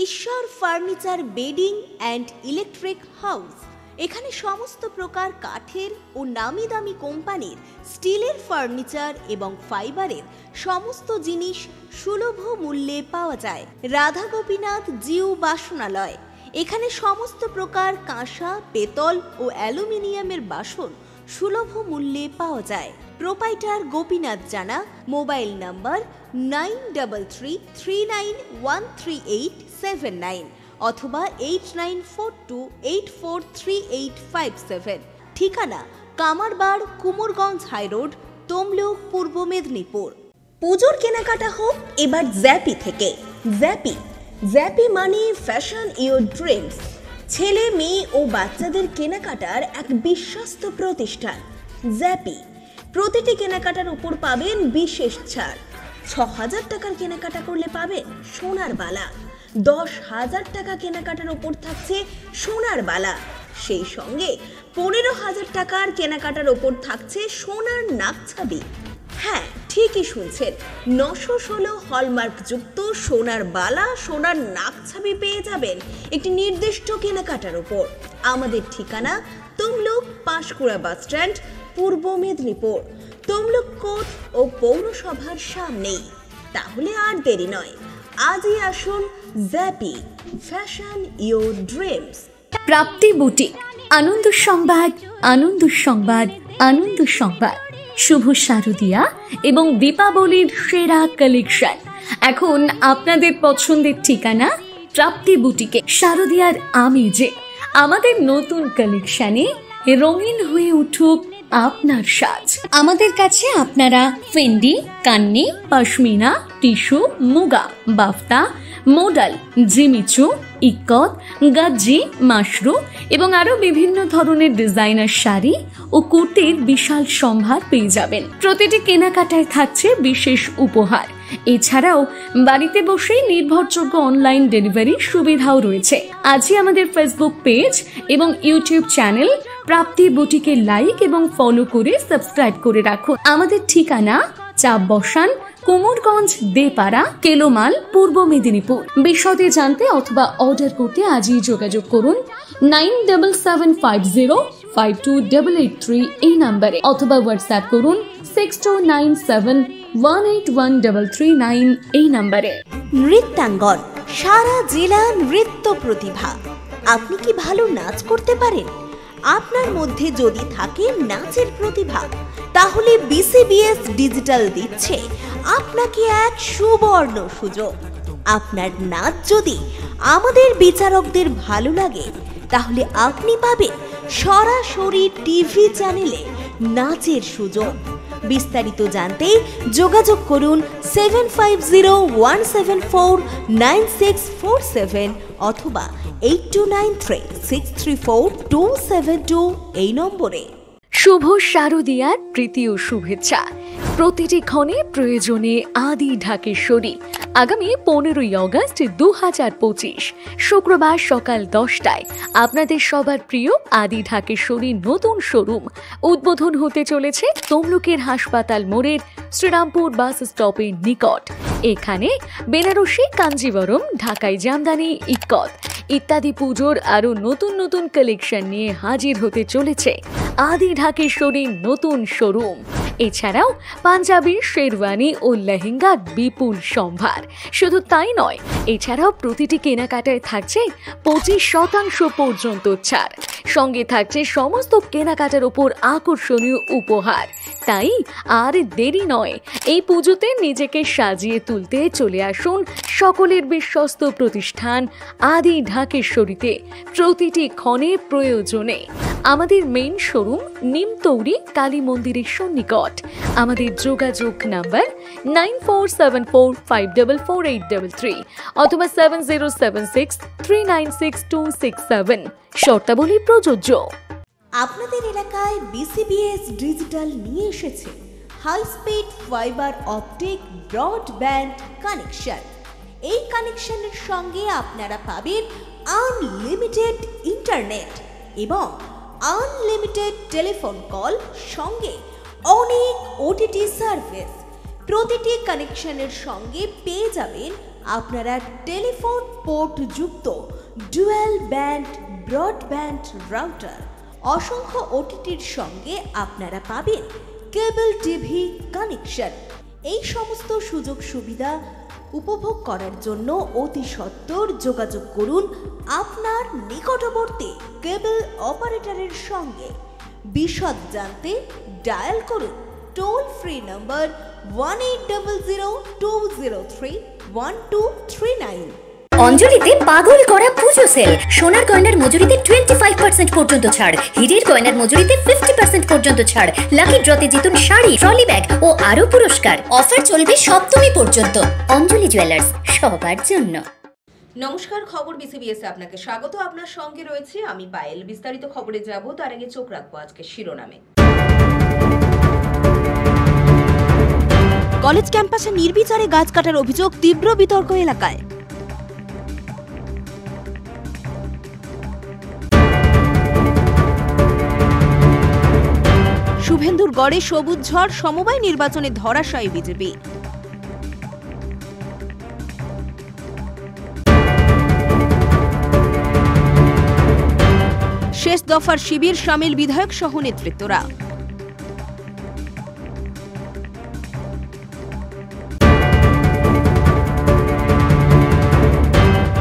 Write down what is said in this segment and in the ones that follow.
ঈশ্বর furniture bedding and electric house. এখানে সমস্ত প্রকার কাঠের ও নামি দামি কোম্পানির স্টিলের ফার্নিচার এবং ফাইবারের সমস্ত জিনিস সুলভ মূল্যে পাওয়া যায়। রাধা গোপীনাথ জিউ বাসনালয়। এখানে সমস্ত প্রকার কাঁসা, পেতল ও অ্যালুমিনিয়ামের বাসন সুলভ মূল্যে পাওয়া যায়। প্রোপাইটার গোপীনাথ জানা। মোবাইল নাম্বার 9333913879 অথবা 8942843857। ঠিকানা কামারবাড়, কুমোরগঞ্জ হাইরোড, তমলুক, পূর্ব মেদিনীপুর। পুজোর কেনাকাটা হোক এবার জ্যাপি থেকে। জ্যাপি মানে ফ্যাশন ইওর ড্রিমস। ছেলে, মেয়ে ও বাচ্চাদের কেনাকাটার এক বিশ্বস্ত প্রতিষ্ঠান জ্যাপি। প্রতিটি কেনাকাটার উপর পাবেন বিশেষ ছাড়। ৬,০০০ টাকার কেনাকাটা করলে পাবেন সোনার বালা। ১০,০০০ টাকা কেনাকাটার উপর থাকছে সোনার বালা। সেই সঙ্গে ১৫,০০০ টাকার কেনাকাটার উপর থাকছে সোনার নাকছাবি। হ্যাঁ, ঠিকই শুনছেন, ৯১৬ হলমার্কযুক্ত সোনার বালা, সোনার নাকছাবি পেয়ে যাবেন একটি নির্দিষ্ট কেনাকাটার উপর। আমাদের ঠিকানা তমলুক পাঁশকুড়া বাস স্ট্যান্ড, পূর্ব মেদিনীপুর। তমলুক কোর্ট ও পৌরসভার সামনেই। তাহলে আর দেরি নয়, আজই আসুন জ্যাপি, fashion your dreams. Prapti boutique. আনন্দ সংবাদ, আনন্দ সংবাদ, আনন্দ সংবাদ। শুভ শারদিয়া এবং দীপাবলির সেরা কালেকশন এখন আপনাদের পছন্দের ঠিকানা প্রাপ্তি বুটিকে। শারদিয়ার আমেজে আমাদের নতুন কালেকশনে রঙিন হয়ে উঠুক আপনার সাজ। আমাদের কাছে আপনারা Fendi, Kanni, pashmina, tissue, muga, বাফতা, modal, Jimmy Choo, ikat, গাজ্জি, Mashru এবং আরো বিভিন্ন ধরনের ডিজাইনার শাড়ি ও কুর্তির বিশাল সম্ভার পেয়ে যাবেন। প্রতিটি কেনাকাটায় থাকছে বিশেষ উপহার। এছাড়াও বাড়িতে বসেই নির্ভরযোগ্য অনলাইন ডেলিভারি সুবিধাও রয়েছে। আজই আমাদের ফেসবুক পেজ এবং ইউটিউব চ্যানেল প্রাপ্তি বুটিকে লাইক এবং ফলো করে সাবস্ক্রাইব করে রাখুন। আমাদের ঠিকানা চাপ বসান, কুমোরগঞ্জ দেপাড়া, কেলোমাল, পূর্ব মেদিনীপুর। বিশদে জানতে অথবা অর্ডার করতে আজই যোগাযোগ করুন 9750528883 এই নাম্বারে, অথবা হোয়াটসঅ্যাপ করুন 6297181339 এই নাম্বারে। নৃত্যাঙ্গন, সারা জেলা নৃত্য প্রতিভা। আপনি কি ভালো নাচ করতে পারেন? আপনার মধ্যে যদি থাকে নাচের প্রতিভা, তাহলে বিসিবিএস ডিজিটাল দিচ্ছে আপনাকে এক সুবর্ণ সুযোগ। আপনার নাচ যদি আমাদের বিচারকদের ভালো লাগে, তাহলে আপনি পাবেন সরাসরি টিভি চ্যানেলে নাচের সুযোগ। বিস্তারিত জানতে যোগাযোগ করুন 7501749647 অথবা 8293634272 এই নম্বরে। শুভ শারদিয়ার প্রীতি ও শুভেচ্ছা। প্রতিটি ক্ষণে প্রয়োজনে আদি ঢাকেশ্বরী। আগামী 15ই অগস্ট 2025 শুক্রবার সকাল 10টায় আপনাদের সবার প্রিয় আদি ঢাকেশ্বরী নতুন শোরুম উদ্বোধন হতে চলেছে তমলুকের হাসপাতাল মোড়ের শ্রীরামপুর বাস স্টপের নিকট। এখানে বেনারসি, কাঞ্জিবরম, ঢাকাই জামদানি, ইক্কত ইত্যাদি পুজোর আরো নতুন নতুন কালেকশন নিয়ে হাজির হতে চলেছে আদি ঢাকেশ্বরীর নতুন শোরুম। এছাড়াও পাঞ্জাবি, শেরওয়ানি ও লেহেঙ্গার বিপুল সম্ভার। শুধু তাই নয়, এছাড়াও প্রতিটি কেনাকাটায় থাকছে 25% পর্যন্ত ছাড়। সঙ্গে থাকছে সমস্ত কেনাকাটার উপর আকর্ষণীয় উপহার। তাই আর দেরি নয়, এই পুজোতে নিজেকে সাজিয়ে তুলতে চলে আসুন সকলের বিশ্বস্ত প্রতিষ্ঠান আদি ঢাকেশ্বরীতে। প্রতিটি ক্ষণে প্রয়োজনে আমাদের মেইন শোরুম নিমতৌরি কালী মন্দিরের সন্নিকট। আমাদের যোগাযোগ নাম্বার 9474544833 অথবা 7076396267। শর্তাবলী প্রযোজ্য। আপনাদের এলাকায় বিসিবিএস ডিজিটাল নিয়ে এসেছে high speed fibre optic broadband connection. এই কানেকশনের সঙ্গে আপনারা পাবেন আনলিমিটেড ইন্টারনেট এবং আনলিমিটেড টেলিফোন কল, সঙ্গে অনেক ওটিটি সার্ভিস। প্রতিটি কানেকশনের সঙ্গে পেয়ে যাবেন আপনারা টেলিফোন পোর্ট যুক্ত ডুয়াল ব্যান্ড ব্রডব্যান্ড রাউটার, অসংখ্য ওটিটির সঙ্গে আপনারা পাবেন কেবল টিভি কানেকশন। এই সমস্ত সুযোগ সুবিধা উপভোগ করার জন্য অতি সত্বর যোগাযোগ করুন আপনার নিকটবর্তী কেবল অপারেটরের সঙ্গে। বিশদ জানতে ডায়াল করুন টোল ফ্রি নম্বর 1800203139। অঞ্জলিতে পাগল করা পুজো সেল। সোনার গয়নার মজুরিতে 25% পর্যন্ত ছাড়, হীরের গয়নার মজুরিতে 50% পর্যন্ত ছাড়, লাকি ড্রতে জিতুন শাড়ি, ট্রলি ব্যাগ ও আরো পুরস্কার। অফার চলবে সপ্তমী পর্যন্ত। অঞ্জলি জুয়েলার্স, সবার জন্য। নমস্কার, খবর বিসিবিএসে আপনাকে স্বাগত। আপনার সঙ্গে রয়েছে আমি পায়েল। বিস্তারিত খবরে যাব, তার আগে চোখ রাখবো আজকে শিরোনামে। কলেজ ক্যাম্পাসে নির্বিচারে গাছ কাটার অভিযোগ, তীব্র বিতর্ক এলাকায়। শুভেন্দুর গড়ে সবুজ ঝড়, সমবায় নির্বাচনে ধরাশায়ী বিজেপি। শেষ দফার শিবির, শামিল বিধায়ক সহ নেতৃত্বরা।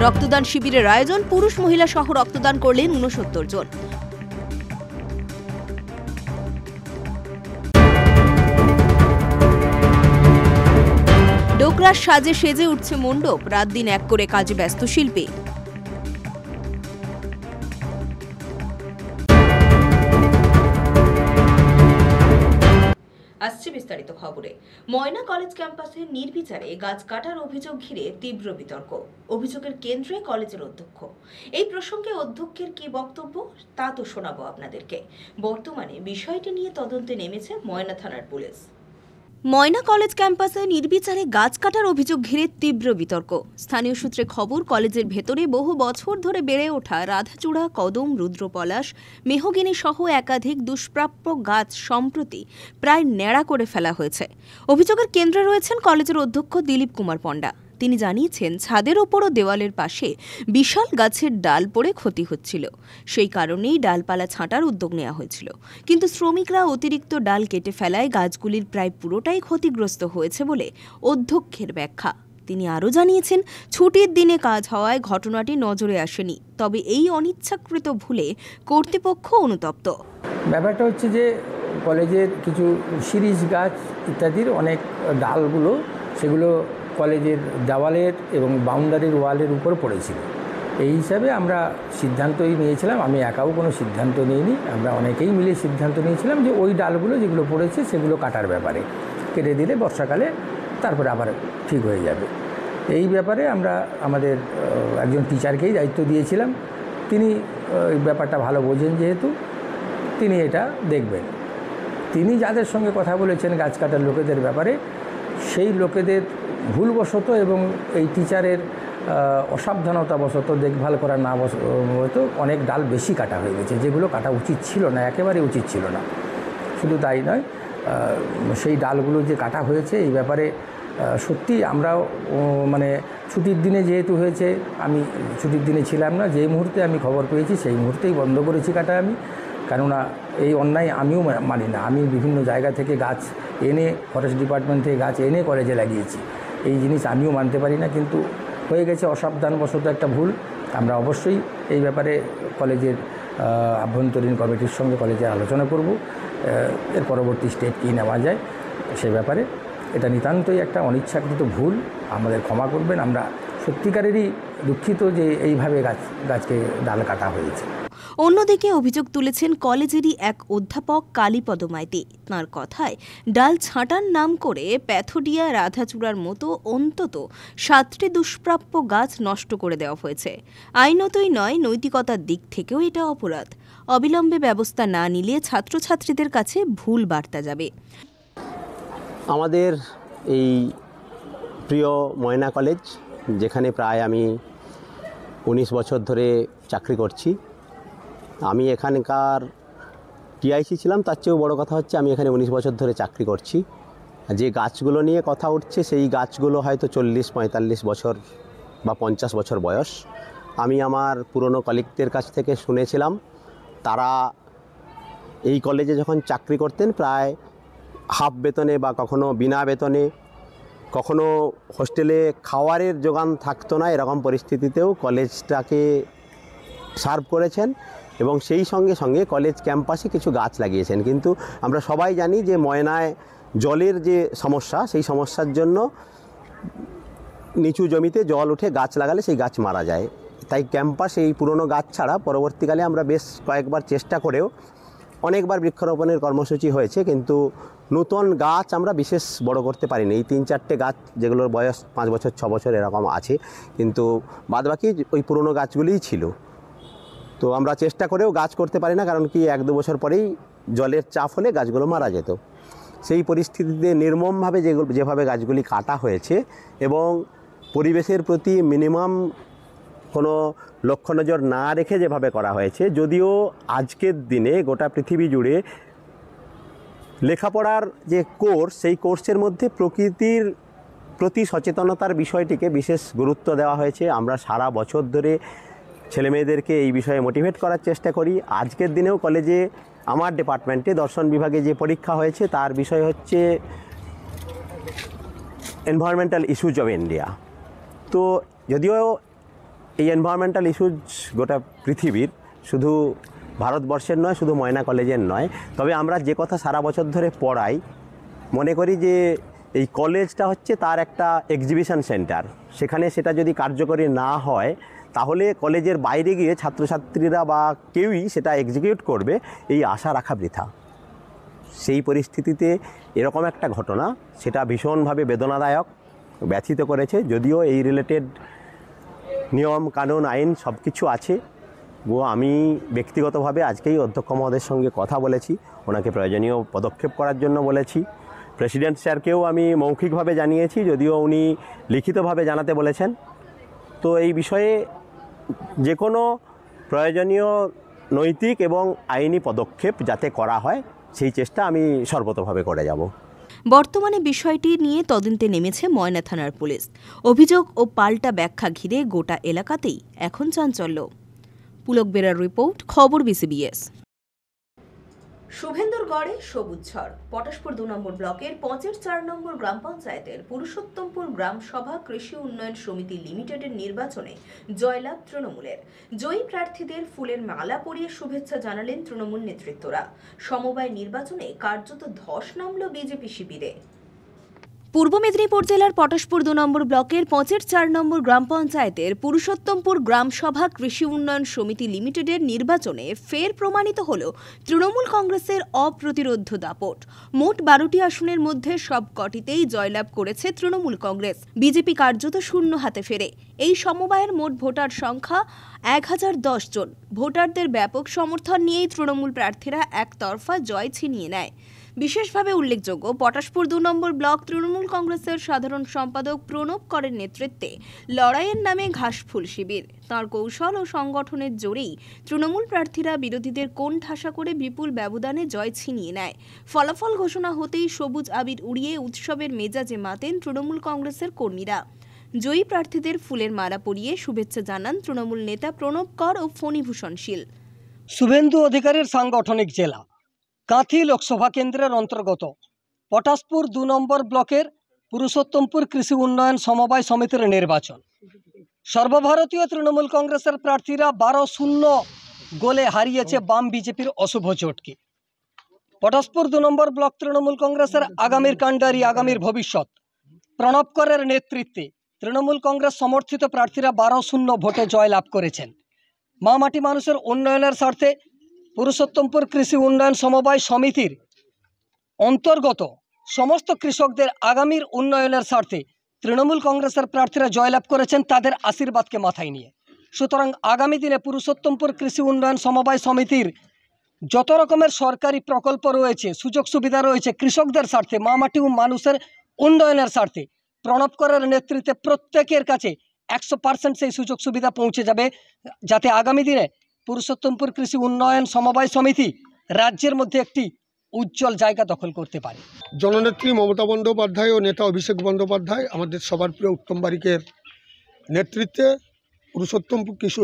রক্তদান শিবিরের আয়োজন, পুরুষ মহিলা সহ রক্তদান করলেন 69 জন। ডোকরার সাজে সেজে উঠছে মণ্ডপ, রাত দিন এক করে কাজে ব্যস্ত শিল্পী। আসছে বিস্তারিত খবরে। ময়না কলেজ ক্যাম্পাসে নির্বিচারে গাছ কাটার অভিযোগ ঘিরে তীব্র বিতর্ক। অভিযোগের কেন্দ্রে কলেজের অধ্যক্ষ। এই প্রসঙ্গে অধ্যক্ষের কি বক্তব্য তা তো শোনাবো আপনাদেরকে। বর্তমানে বিষয়টি নিয়ে তদন্তে নেমেছে ময়না থানার পুলিশ। ময়না কলেজ ক্যাম্পাসে নির্বিচারে গাছ কাটার অভিযোগ ঘিরে তীব্র বিতর্ক। স্থানীয় সূত্রে খবর, কলেজের ভেতরে বহু বছর ধরে বেড়ে ওঠা রাধাচূড়া, কদম, রুদ্রপলাশ, মেহগিনি সহ একাধিক দুষ্প্রাপ্য গাছ সম্প্রতি প্রায় ন্যাড়া করে ফেলা হয়েছে। অভিযোগের কেন্দ্রে রয়েছেন কলেজের অধ্যক্ষ দিলীপ কুমার পণ্ডা। তিনি জানিয়েছেন, ছাদের ওপর ও দেওয়ালের পাশে বিশাল গাছের ডাল পড়ে ক্ষতি হচ্ছিল, সেই কারণেই ডালপালা ছাঁটার উদ্যোগ নেওয়া হয়েছিল। কিন্তু শ্রমিকরা অতিরিক্ত ডাল কেটে ফেলায় গাছগুলির প্রায় পুরোটাই ক্ষতিগ্রস্ত হয়েছে বলে অধ্যক্ষের ব্যাখ্যা। তিনি আরও জানিয়েছেন, ছুটির দিনে কাজ হওয়ায় ঘটনাটি নজরে আসেনি, তবে এই অনিচ্ছাকৃত ভুলে কর্তৃপক্ষ অনুতপ্ত। ব্যাপারটা হচ্ছে যে কলেজের কিছু শিরীষ গাছ ইত্যাদির অনেক ডালগুলো সেগুলো কলেজের দেওয়ালের এবং বাউন্ডারির ওয়ালের উপর পড়েছিল। এই হিসাবে আমরা সিদ্ধান্তই নিয়েছিলাম, আমি একাও কোনো সিদ্ধান্ত নিইনি, আমরা অনেকেই মিলে সিদ্ধান্ত নিয়েছিলাম যে ওই ডালগুলো যেগুলো পড়েছে সেগুলো কাটার ব্যাপারে, কেটে দিলে বর্ষাকালে তারপরে আবার ঠিক হয়ে যাবে। এই ব্যাপারে আমরা আমাদের একজন টিচারকেই দায়িত্ব দিয়েছিলাম। তিনি এই ব্যাপারটা ভালো বোঝেন, যেহেতু তিনি এটা দেখবেন। তিনি যাদের সঙ্গে কথা বলেছেন গাছ কাটার লোকেদের ব্যাপারে, সেই লোকেদের ভুলবশত এবং এই টিচারের অসাবধানতাবশত, দেখভাল করা না বশত অনেক ডাল বেশি কাটা হয়ে গেছে, যেগুলো কাটা উচিত ছিল না, একেবারে উচিত ছিল না। শুধু তাই নয়, সেই ডালগুলো যে কাটা হয়েছে এই ব্যাপারে সত্যি আমরাও মানে ছুটির দিনে যেহেতু হয়েছে, আমি ছুটির দিনে ছিলাম না, যে মুহূর্তে আমি খবর পেয়েছি সেই মুহূর্তেই বন্ধ করেছি কাটা আমি। কেননা এই অন্যায় আমিও মানি না। আমি বিভিন্ন জায়গা থেকে গাছ এনে, ফরেস্ট ডিপার্টমেন্ট থেকে গাছ এনে কলেজে লাগিয়েছি, এই জিনিস আমিও মানতে পারি না, কিন্তু হয়ে গেছে অসাবধানবশত একটা ভুল। আমরা অবশ্যই এই ব্যাপারে কলেজের আভ্যন্তরীণ কমিটির সঙ্গে কলেজে আলোচনা করব, এর পরবর্তী স্টেপ কী নেওয়া যায় সে ব্যাপারে। এটা নিতান্তই একটা অনিচ্ছাকৃত ভুল, আমাদের ক্ষমা করবেন। আমরা সত্যিকারেরই দুঃখিত যে এইভাবে গাছকে ডাল কাটা হয়েছে। অন্যদিকে অভিযোগ তুলেছেন কলেজেরই এক অধ্যাপক কালীপদ মাইতি। তাঁর কথায়, ডাল ছাঁটার নাম করে প্যাথোডিয়া, রাধাচূড়ার মতো অন্তত 7টি দুষ্প্রাপ্য গাছ নষ্ট করে দেওয়া হয়েছে। আইনতই নয়, নৈতিকতার দিক থেকেও এটা অপরাধ। অবিলম্বে ব্যবস্থা না নিলে ছাত্রছাত্রীদের কাছে ভুল বার্তা যাবে। আমাদের এই প্রিয় ময়না কলেজ, যেখানে প্রায় আমি 19 বছর ধরে চাকরি করছি, আমি এখানকার টিআইসি ছিলাম, তার চেয়েও বড় কথা হচ্ছে আমি এখানে 19 বছর ধরে চাকরি করছি। যে গাছগুলো নিয়ে কথা উঠছে সেই গাছগুলো হয়তো 40-45 বছর বা 50 বছর বয়স। আমি আমার পুরনো কলিগদের কাছ থেকে শুনেছিলাম, তারা এই কলেজে যখন চাকরি করতেন প্রায় হাফ বেতনে বা কখনো বিনা বেতনে, কখনো হোস্টেলে খাওয়ারের যোগান থাকতো না, এরকম পরিস্থিতিতেও কলেজটাকে সার্ভ করেছেন এবং সেই সঙ্গে সঙ্গে কলেজ ক্যাম্পাসে কিছু গাছ লাগিয়েছেন। কিন্তু আমরা সবাই জানি যে ময়নায় জলের যে সমস্যা, সেই সমস্যার জন্য নিচু জমিতে জল উঠে গাছ লাগালে সেই গাছ মারা যায়। তাই ক্যাম্পাসে এই পুরনো গাছ ছাড়া পরবর্তীকালে আমরা বেশ কয়েকবার চেষ্টা করেও অনেকবার বৃক্ষরোপণের কর্মসূচি হয়েছে, কিন্তু নতুন গাছ আমরা বিশেষ বড় করতে পারিনি। এই 3-4টে গাছ যেগুলোর বয়স 5 বছর 6 বছর এরকম আছে, কিন্তু বাদবাকি ওই পুরনো গাছগুলিই ছিল। তো আমরা চেষ্টা করেও গাছ করতে পারি না, কারণ কি 1-2 বছর পরেই জলের চাপ হলে গাছগুলো মারা যেত। সেই পরিস্থিতিতে নির্মমভাবে যেভাবে গাছগুলি কাটা হয়েছে এবং পরিবেশের প্রতি মিনিমাম কোনো লক্ষ্য নজর না রেখে যেভাবে করা হয়েছে, যদিও আজকের দিনে গোটা পৃথিবী জুড়ে লেখাপড়ার যে কোর্স, সেই কোর্সের মধ্যে প্রকৃতির প্রতি সচেতনতার বিষয়টিকে বিশেষ গুরুত্ব দেওয়া হয়েছে। আমরা সারা বছর ধরে ছেলেমেয়েদেরকে এই বিষয়ে মোটিভেট করার চেষ্টা করি। আজকের দিনেও কলেজে আমার ডিপার্টমেন্টে দর্শন বিভাগে যে পরীক্ষা হয়েছে তার বিষয় হচ্ছে এনভায়রনমেন্টাল ইস্যুজ অফ ইন্ডিয়া। তো যদিও এই এনভায়রনমেন্টাল ইস্যুজ গোটা পৃথিবীর, শুধু ভারতবর্ষের নয়, শুধু ময়না কলেজের নয়, তবে আমরা যে কথা সারা বছর ধরে পড়াই, মনে করি যে এই কলেজটা হচ্ছে তার একটা এক্সিবিশন সেন্টার। সেখানে সেটা যদি কার্যকরী না হয় তাহলে কলেজের বাইরে গিয়ে ছাত্রছাত্রীরা বা কেউই সেটা এক্সিকিউট করবে, এই আশা রাখা বৃথা। সেই পরিস্থিতিতে এরকম একটা ঘটনা, সেটা ভীষণভাবে বেদনাদায়ক, ব্যথিত করেছে। যদিও এই রিলেটেড নিয়ম কানুন আইন সব কিছু আছে, আমি ব্যক্তিগতভাবে আজকেই অধ্যক্ষ মহোদয়ের সঙ্গে কথা বলেছি, ওনাকে প্রয়োজনীয় পদক্ষেপ করার জন্য বলেছি। প্রেসিডেন্ট স্যারকেও আমি মৌখিকভাবে জানিয়েছি, যদিও উনি লিখিতভাবে জানাতে বলেছেন। তো এই বিষয়ে যে কোনো প্রয়োজনীয় নৈতিক এবং আইনি পদক্ষেপ যাতে করা হয়, সেই চেষ্টা আমি সর্বতোভাবে করে যাব। বর্তমানে বিষয়টি নিয়ে তদন্তে নেমেছে ময়না থানার পুলিশ। অভিযোগ ও পাল্টা ব্যাখ্যা ঘিরে গোটা এলাকাতেই এখন চাঞ্চল্য। পুলক বেরার রিপোর্ট, খবর বিসিবিএস। শুভেন্দুরগড়ে সবুজ ঝড়। পটাশপুর 2 নম্বর ব্লকের 5-4 নম্বর গ্রাম পঞ্চায়েতের পুরুষোত্তমপুর গ্রাম সভা কৃষি উন্নয়ন সমিতি লিমিটেডের নির্বাচনে জয়লাভ তৃণমূলের। জয়ী প্রার্থীদের ফুলের মালা পরিয়ে শুভেচ্ছা জানালেন তৃণমূল নেতৃত্বরা। সমবায় নির্বাচনে কার্যত ধস নামল বিজেপি শিবিরে। পূর্ব মেদিনীপুর জেলার পটাশপুর 2 নম্বর ব্লকের 5-4 নম্বর গ্রাম পঞ্চায়েতের পুরুষোত্তমপুর গ্রাম সভা কৃষি উন্নয়ন সমিতি লিমিটেডের নির্বাচনে ফের প্রমাণিত হল তৃণমূল কংগ্রেসের অপ্রতিরোধ্য দাপট। মোট 12টি আসনের মধ্যে সবকটিতেই জয়লাভ করেছে তৃণমূল কংগ্রেস। বিজেপি কার্যত শূন্য হাতে ফেরে। এই সমবায়ের মোট ভোটার সংখ্যা 1010 জন। ভোটারদের ব্যাপক সমর্থন নিয়েই তৃণমূল প্রার্থীরা একতরফা জয় ছিনিয়ে নেয়। বিশেষভাবে উল্লেখযোগ্য, পটাশপুর 2 নম্বর ব্লক তৃণমূল কংগ্রেসের সাধারণ সম্পাদক প্রণব করের নেতৃত্বে লড়াইয়ের নামে ঘাসফুল শিবির। তাঁর কৌশল ও সংগঠনের জোরেই তৃণমূল প্রার্থীরা বিরোধীদের কোণঠাসা করে বিপুল ব্যবধানে জয় ছিনিয়ে নেয়। ফলাফল ঘোষণা হতেই সবুজ আবির উড়িয়ে উৎসবের মেজাজে মাতেন তৃণমূল কংগ্রেসের কর্মীরা। জয়ী প্রার্থীদের ফুলের মালা পরিয়ে শুভেচ্ছা জানান তৃণমূল নেতা প্রণব কর ও ফণীভূষণ শীল। শুভেন্দু অধিকারীর সাংগঠনিক জেলা কাঁথি লোকসভা কেন্দ্রের অন্তর্গত পটাশপুর 2 নম্বর ব্লকের পুরুষোত্তমপুর কৃষি উন্নয়ন সমবায় সমিতির নির্বাচন। সর্বভারতীয় তৃণমূল কংগ্রেসের প্রার্থীরা 12-0 গোলে হারিয়েছে বাম বিজেপির অশুভ জোটকে। পটাশপুর 2 নম্বর ব্লক তৃণমূল কংগ্রেসের আগামীর কাণ্ডারি, আগামীর ভবিষ্যৎ প্রণব করের নেতৃত্বে তৃণমূল কংগ্রেস সমর্থিত প্রার্থীরা 12-0 ভোটে জয়লাভ করেছেন। মা মাটি মানুষের উন্নয়নের স্বার্থে পুরুষোত্তমপুর কৃষি উন্নয়ন সমবায় সমিতির অন্তর্গত সমস্ত কৃষকদের আগামীর উন্নয়নের স্বার্থে তৃণমূল কংগ্রেসের প্রার্থীরা জয়লাভ করেছেন তাদের আশীর্বাদকে মাথায় নিয়ে। সুতরাং আগামী দিনে পুরুষোত্তমপুর কৃষি উন্নয়ন সমবায় সমিতির যত রকমের সরকারি প্রকল্প রয়েছে, সুযোগ সুবিধা রয়েছে কৃষকদের স্বার্থে, মা মাটি ও মানুষের উন্নয়নের স্বার্থে প্রণব করের নেতৃত্বে প্রত্যেকের কাছে 100% সেই সুযোগ সুবিধা পৌঁছে যাবে, যাতে আগামী দিনে পুরুষোত্তমপুর কৃষি উন্নয়ন সমবায় সমিতি রাজ্যের মধ্যে একটি উজ্জ্বল জায়গা দখল করতে পারে। জননেত্রী মমতা বন্দ্যোপাধ্যায় ও নেতা অভিষেক বন্দ্যোপাধ্যায় আমাদের সবার প্রিয় উত্তম বারিকের নেতৃত্বে পুরুষোত্তমপুর কৃষি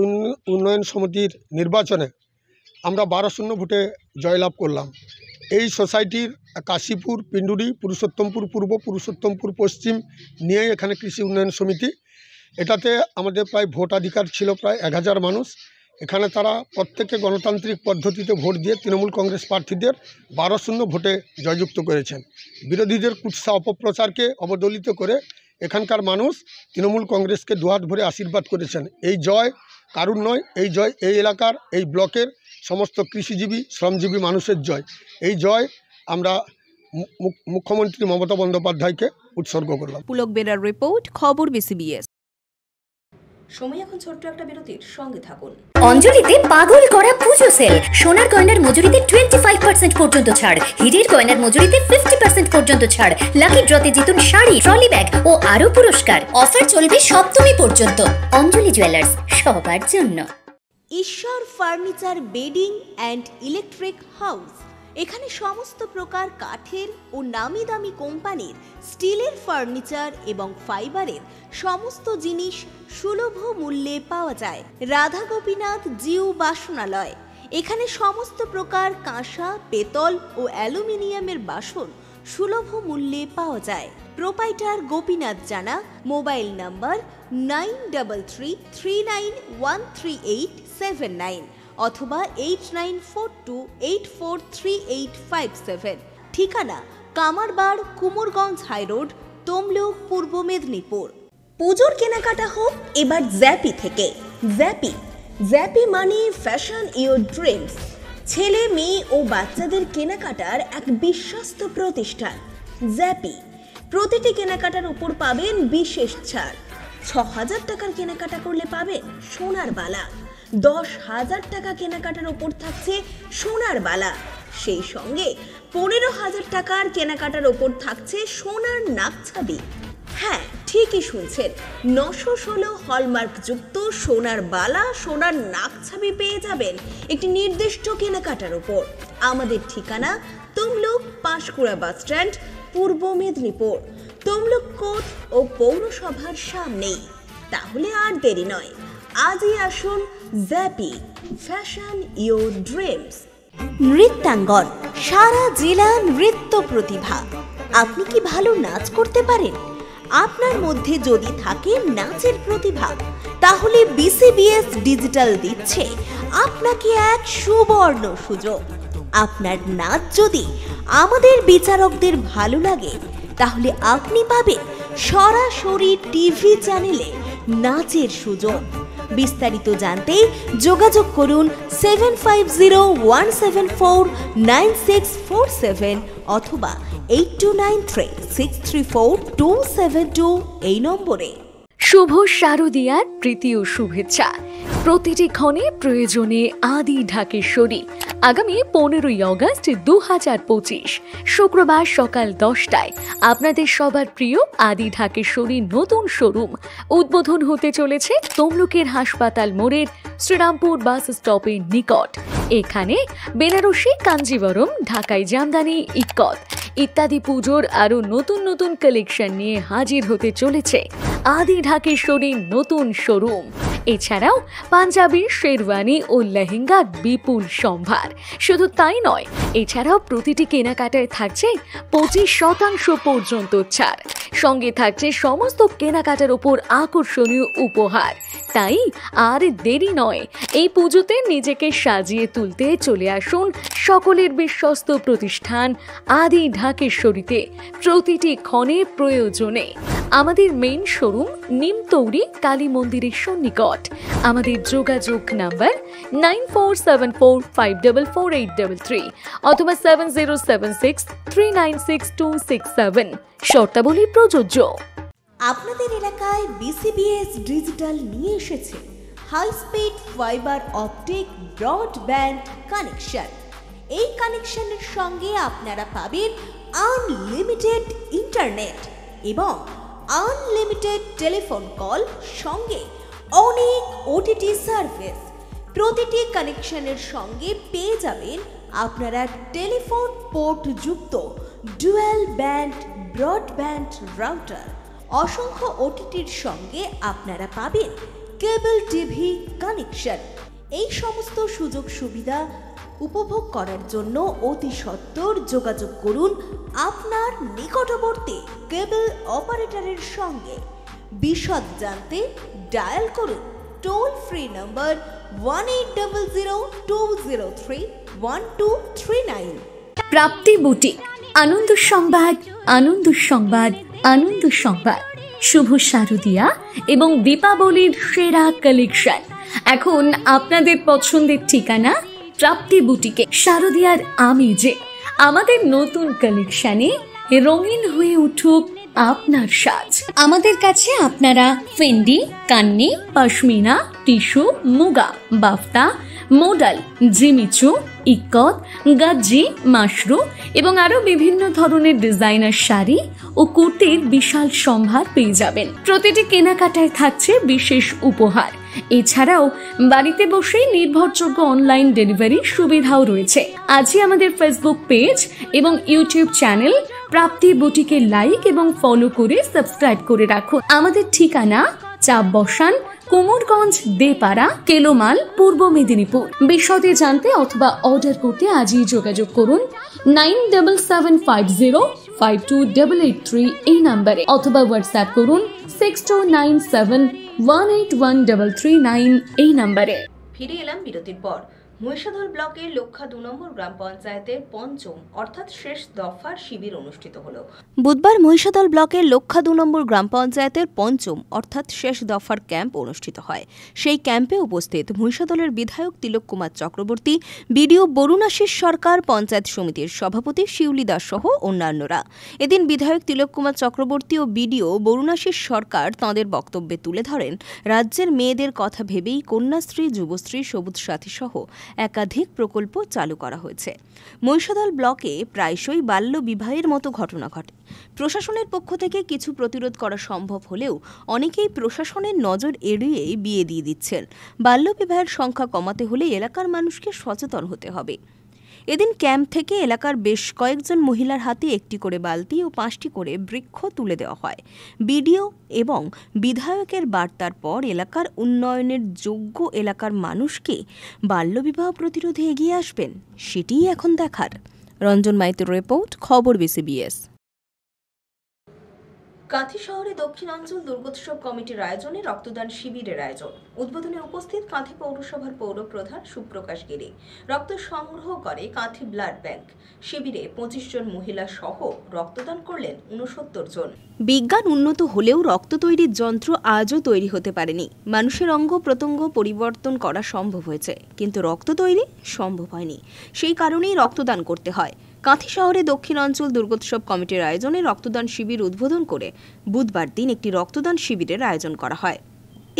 উন্নয়ন সমিতির নির্বাচনে আমরা 12-0 ভোটে জয়লাভ করলাম। এই সোসাইটির কাশীপুর, পিন্ডুরি, পুরুষোত্তমপুর পূর্ব, পুরুষোত্তমপুর পশ্চিম নিয়ে এখানে কৃষি উন্নয়ন সমিতি। এটাতে আমাদের প্রায় ভোটাধিকার ছিল প্রায় 1000 মানুষ। এখানে তারা প্রত্যেকে গণতান্ত্রিক পদ্ধতিতে ভোট দিয়ে তৃণমূল কংগ্রেস প্রার্থীদের 12-0 ভোটে জয়যুক্ত করেছেন। বিরোধীদের কুৎসা অপপ্রচারকে অবদলিত করে এখানকার মানুষ তৃণমূল কংগ্রেসকে দুহাত ভরে আশীর্বাদ করেছেন। এই জয় কারুর নয়, এই জয় এই এলাকার, এই ব্লকের সমস্ত কৃষিজীবী শ্রমজীবী মানুষের জয়। এই জয় আমরা মুখ্যমন্ত্রী মমতা বন্দ্যোপাধ্যায়কে উৎসর্গ করলাম। পুলক বেরার রিপোর্ট, খবর বিসিবিএস। সময় এখন ছোট্ট একটা বিরতির, সঙ্গে থাকুন। অঞ্জলিতে পাগল করা পুজো সেল। সোনার গয়নার মজুরিতে 25% পর্যন্ত ছাড়, হীরের গয়নার মজুরিতে 50% পর্যন্ত ছাড়, লাকি ড্রতে জিতুন শাড়ি, ট্রলি ব্যাগ ও আরো পুরস্কার। অফার চলবে সপ্তমী পর্যন্ত। অঞ্জলি জুয়েলার্স, সবার জন্য। ঈশ্বর furniture bedding and electric house. এখানে সমস্ত প্রকার কাঠের ও নামি দামি কোম্পানির স্টিলের ফার্নিচার এবং ফাইবারের সমস্ত জিনিস সুলভ মূল্যে পাওয়া যায়। রাধা গোপীনাথ জিউ বাসনালয়। এখানে সমস্ত প্রকার কাঁসা, পেতল ও অ্যালুমিনিয়ামের বাসন সুলভ মূল্যে পাওয়া যায়। প্রোপাইটার গোপীনাথ জানা। মোবাইল নাম্বার 9333913879 অথবা 8942843857। ঠিকানা কামারবাড়, কুমোরগঞ্জ হাইরোড, তমলুক, পূর্ব মেদিনীপুর। পুজোর কেনাকাটা হোক এবার জ্যাপি থেকে। জ্যাপি মানে ফ্যাশন ইওর ড্রিমস। ছেলে, মেয়ে ও বাচ্চাদের কেনাকাটার এক বিশ্বস্ত প্রতিষ্ঠান জ্যাপি। প্রতিটি কেনাকাটার উপর পাবেন বিশেষ ছাড়। 6000 টাকার কেনাকাটা করলে পাবেন সোনার বালা। 10,000 টাকা কেনাকাটার ওপর থাকছে সোনার বালা। সেই সঙ্গে 15,000 টাকার কেনাকাটার ওপর থাকছে সোনার নাকছাবি। হ্যাঁ, ঠিকই শুনছেন, 916 হলমার্কযুক্ত সোনার বালা, সোনার নাকছাবি পেয়ে যাবেন একটি নির্দিষ্ট কেনাকাটার ওপর। আমাদের ঠিকানা তমলুক পাঁশকুড়া বাস স্ট্যান্ড, পূর্ব মেদিনীপুর। তমলুক কোর্ট ও পৌরসভার সামনেই। তাহলে আর দেরি নয়, আজই আসুন জ্যাপি, ফ্যাশন ইওর ড্রিমস। নৃত্যাঙ্গন, সারা জেলা নৃত্য প্রতিভা। আপনি কি ভালো নাচ করতে পারেন? আপনার মধ্যে যদি থাকে নাচের প্রতিভা, তাহলে বিসিবিএস ডিজিটাল দিচ্ছে আপনাকে এক সুবর্ণ সুযোগ। আপনার নাচ যদি আমাদের বিচারকদের ভালো লাগে, তাহলে আপনি পাবেন সরাসরি টিভি চ্যানেলে নাচের সুযোগ। বিস্তারিত জানতে যোগাযোগ করুন 7501749647 অথবা 8293634272 এই নম্বরে। শুভ শারদীয়ার প্রীতি ও শুভেচ্ছা। প্রতিটি ক্ষণে প্রয়োজনে আদি ঢাকেশ্বরী। আগামী 15ই অগস্ট 2025 শুক্রবার সকাল 10টায় আপনাদের সবার প্রিয় আদি ঢাকেশ্বরীর নতুন শোরুম উদ্বোধন হতে চলেছে তমলুকের হাসপাতাল মোড়ের শ্রীরামপুর বাস স্টপের নিকট। এখানে বেনারসি, কাঞ্জিবরম, ঢাকাই জামদানি, ইক্কত ইত্যাদি পুজোর আরো নতুন নতুন কালেকশন নিয়ে হাজির হতে চলেছে আদি ঢাকেশ্বরীর নতুন শোরুম। এছাড়াও পাঞ্জাবি, শেরওয়ানি ও লেহেঙ্গার বিপুল সম্ভার। শুধু তাই নয়, এছাড়াও প্রতিটি কেনাকাটায় থাকছে 25% পর্যন্ত ছাড়। সঙ্গে থাকছে সমস্ত কেনাকাটার উপর আকর্ষণীয় উপহার। তাই আর দেরি নয়, এই পুজোতে নিজেকে সাজিয়ে তুলতে চলে আসুন সকলের বিশ্বস্ত প্রতিষ্ঠান আদি ঢাকেশ্বরীতে। প্রতিটি ক্ষণে প্রয়োজনে। আমাদের মেইন শোরুম নিমতৌরি কালী মন্দিরের সন্নিকট। আমাদের যোগাযোগ নাম্বার 9474544833 অথবা 7076396267। শর্তাবলী প্রযোজ্য। আপনাদের এলাকায় বিসিবিএস ডিজিটাল নিয়ে এসেছে high speed fibre optic broadband connection. এই কানেকশনের সঙ্গে আপনারা পাবেন আনলিমিটেড ইন্টারনেট এবং আনলিমিটেড টেলিফোন কল, সঙ্গে অনেক ওটিটি সার্ভিস। প্রতিটি কানেকশনের সঙ্গে পেয়ে যাবেন আপনারা টেলিফোন পোর্ট যুক্ত ডুয়াল ব্যান্ড ব্রডব্যান্ড রাউটার। অসংখ্য ওটিটির সঙ্গে আপনারা পাবেন কেবল টিভি কানেকশন। এই সমস্ত সুযোগ সুবিধা উপভোগ করার জন্য অতি সত্বর যোগাযোগ করুন আপনার নিকটবর্তী কেবল অপারেটরের সঙ্গে। বিশদ জানতে ডায়াল করুন টোল ফ্রি নম্বর 1800203139। প্রাপ্তি বুটিক, আনন্দ সংবাদ, আনন্দ সংবাদ, আনন্দ সংবাদ। শুভ শারদিয়া এবং দীপাবলির সেরা কালেকশন এখন আপনাদের পছন্দের ঠিকানা প্রাপ্তি বুটিকে। শারদিয়ার আমেজে আমাদের নতুন কালেকশনে রঙিন হয়ে উঠুক আপনার সাজ। আমাদের কাছে আপনারা Fendi, Kanni, pashmina, tissue, muga, বাফতা, modal, Jimmy Choo, ikat, গাজ্জি, Mashru এবং আরো বিভিন্ন ধরনের ডিজাইনার শাড়ি ও কুর্তির বিশাল সম্ভার পেয়ে যাবেন। প্রতিটি কেনাকাটায় থাকছে বিশেষ উপহার। এছাড়াও বাড়িতে বসেই নির্ভরযোগ্য অনলাইন ডেলিভারি সুবিধাও রয়েছে। আজই আমাদের ফেসবুক পেজ এবং ইউটিউব চ্যানেল প্রাপ্তি বুটিকে লাইক এবং ফলো করে সাবস্ক্রাইব করে রাখুন। আমাদের ঠিকানা চাপ বসান কুমোরগঞ্জ, দেপাড়া, কেলোমাল, পূর্ব মেদিনীপুর। বিশদে জানতে অথবা অর্ডার করতে আজই যোগাযোগ করুন 9775052883 এই নম্বরে, অথবা হোয়াটসঅ্যাপ করুন 6297181339 এই নম্বরে। ফিরে এলাম বিরতির পর। মহিষাদল ব্লকের লক্ষা 2 নম্বর গ্রাম পঞ্চায়েতের পঞ্চম অর্থাৎ শেষ দফার শিবির অনুষ্ঠিত হলো। বুধবার মহিষাদল ব্লকের লক্ষা 2 নম্বর গ্রাম পঞ্চায়েতের পঞ্চম অর্থাৎ শেষ দফার ক্যাম্প অনুষ্ঠিত হয়। সেই ক্যাম্পে উপস্থিত মহিষাদলের বিধায়ক তিলক কুমার চক্রবর্তী, বিডিও বরুণাশিস সরকার, পঞ্চায়েত সমিতির সভাপতি শিউলি দাস সহ অন্যান্যরা। এদিন বিধায়ক তিলক কুমার চক্রবর্তী ও বিডিও বরুণাশিস সরকার তাঁদের বক্তব্যে তুলে ধরেন রাজ্যের মেয়েদের কথা ভেবেই কন্যাশ্রী, যুবশ্রী, সবুজ সাথী সহ একাধিক প্রকল্প চালু করা হয়েছে। মহিষাদল ব্লকে প্রায়শই বাল্য বিবাহের মতো ঘটনা ঘটে। প্রশাসনের পক্ষ থেকে কিছু প্রতিরোধ করা সম্ভব হলেও অনেকেই প্রশাসনের নজর এড়িয়ে বিয়ে দিয়ে দিচ্ছেন। বাল্য বিবাহের সংখ্যা কমাতে হলে এলাকার মানুষকে সচেতন হতে হবে। এদিন ক্যাম্প থেকে এলাকার বেশ কয়েকজন মহিলার হাতে একটি করে বালতি ও 5টি করে বৃক্ষ তুলে দেওয়া হয়। বিডিও এবং বিধায়কের বার্তার পর এলাকার উন্নয়নের যোগ্য এলাকার মানুষকে বাল্যবিবাহ প্রতিরোধে এগিয়ে আসবেন, সেটিই এখন দেখার। রঞ্জন মাইতির রিপোর্ট, খবর বিসিবিএস। কাঁথি শহরে দক্ষিণাঞ্চল দুর্গোৎসব কমিটির আয়োজনে রক্তদান শিবিরের আয়োজন। উদ্বোধনে উপস্থিত কাঁথি পৌরসভার পৌর প্রধান সুপ্রকাশ গিরি। রক্ত সংগ্রহ করে কাঁথি ব্লাড ব্যাংক। শিবিরে 25 জন মহিলা সহ রক্তদান করলেন 69 জন। বিজ্ঞান উন্নত হলেও রক্ত তৈরির যন্ত্র আজও তৈরি হতে পারেনি। মানুষের অঙ্গ প্রত্যঙ্গ পরিবর্তন করা সম্ভব হয়েছে, কিন্তু রক্ত তৈরি সম্ভব হয়নি। সেই কারণেই রক্তদান করতে হয়। কাঁথি শহরে দক্ষিণাঞ্চল দুর্গোৎসব কমিটির আয়োজনে রক্তদান শিবির উদ্বোধন করে বুধবার দিন একটি রক্তদান শিবিরের আয়োজন করা হয়।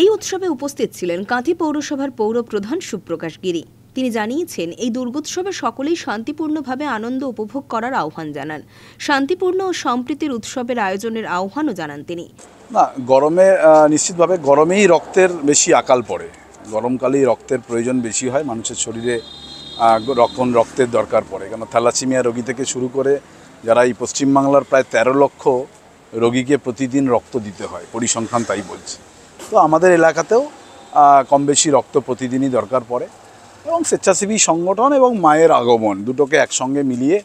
এই উৎসবে উপস্থিত ছিলেন কাঁথি পৌরসভার পৌর প্রধান সুপ্রকাশ গিরি। তিনি জানিয়েছেন, এই দুর্গোৎসবে সকলেই শান্তিপূর্ণভাবে আনন্দ উপভোগ করার আহ্বান জানান। শান্তিপূর্ণ ও সম্প্রীতির উৎসবের আয়োজনের আহ্বানও জানান তিনি। না, গরমে নিশ্চিতভাবে গরমেই রক্তের বেশি আকাল পড়ে। গরমকালেই রক্তের প্রয়োজন বেশি হয়, মানুষের শরীরে রক্তের দরকার পড়ে। কেন থ্যালাসেমিয়া রোগী থেকে শুরু করে যারা এই পশ্চিমবাংলার প্রায় 13 লক্ষ রোগীকে প্রতিদিন রক্ত দিতে হয়, পরিসংখ্যান তাই বলছে। তো আমাদের এলাকাতেও কম বেশি রক্ত প্রতিদিনই দরকার পড়ে, এবং স্বেচ্ছাসেবী সংগঠন এবং মায়ের আগমন দুটোকে একসঙ্গে মিলিয়ে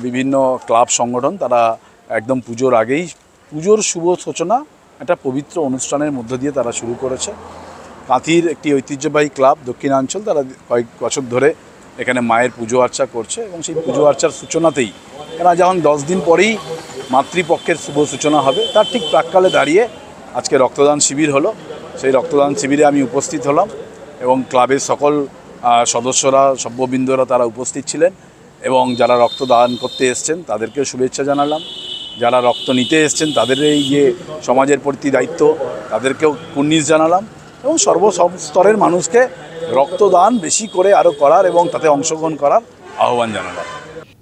বিভিন্ন ক্লাব সংগঠন তারা একদম পুজোর আগেই, পুজোর শুভ সূচনা একটা পবিত্র অনুষ্ঠানের মধ্য দিয়ে তারা শুরু করেছে। কাঁথির একটি ঐতিহ্যবাহী ক্লাব দক্ষিণাঞ্চল, তারা কয়েক বছর ধরে এখানে মায়ের পুজো আর্চা করছে, এবং সেই পুজো আর্চার সূচনাতেই এরা যখন 10 দিন পরেই মাতৃপক্ষের শুভ সূচনা হবে, তার ঠিক প্রাক্কালে দাঁড়িয়ে আজকে রক্তদান শিবির হলো। সেই রক্তদান শিবিরে আমি উপস্থিত হলাম, এবং ক্লাবের সকল সদস্যরা, সভ্যবৃন্দরা তারা উপস্থিত ছিলেন, এবং যারা রক্তদান করতে এসছেন তাদেরকেও শুভেচ্ছা জানালাম। যারা রক্ত নিতে এসছেন তাদের এই যে সমাজের প্রতি দায়িত্ব, তাদেরকেও কুর্নিশ জানালাম, এবং সর্বস্তরের মানুষকে রক্তদান বেশি করে আরও করার এবং তাতে অংশগ্রহণ করার আহ্বান জানালাম।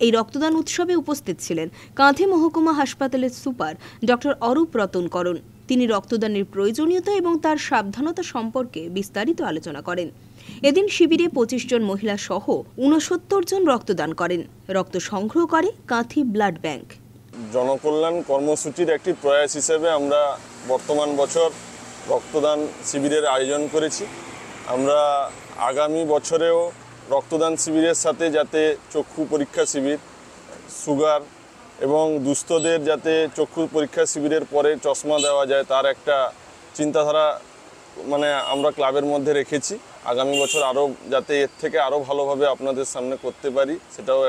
এই রক্তদান উৎসবে উপস্থিত ছিলেন কাঁথি মহকুমা হাসপাতালের সুপার ডক্টর অরূপ রতনকরণ। তিনি রক্তদানের প্রয়োজনীয়তা এবং তার সাবধানতা সম্পর্কে বিস্তারিত আলোচনা করেন। এদিন শিবিরে 25 জন মহিলা সহ 69 জন রক্তদান করেন। রক্ত সংগ্রহ করে কাঁথি ব্লাড ব্যাংক। জনকল্যাণ কর্মসূচির একটি প্রয়াস হিসেবে আমরা বর্তমান বছর রক্তদান শিবিরের আয়োজন করেছি। আমরা আগামী বছরেও রক্তদান শিবিরের সাথে যাতে চক্ষু পরীক্ষা শিবির, সুগার এবং দুস্থদের যাতে চক্ষু পরীক্ষা শিবিরের পরে চশমা দেওয়া যায় তার একটা চিন্তাধারা আমরা ক্লাবের মধ্যে রেখেছি। আগামী বছর আরও যাতে এর থেকে আরও ভালোভাবে আপনাদের সামনে করতে পারি সেটাও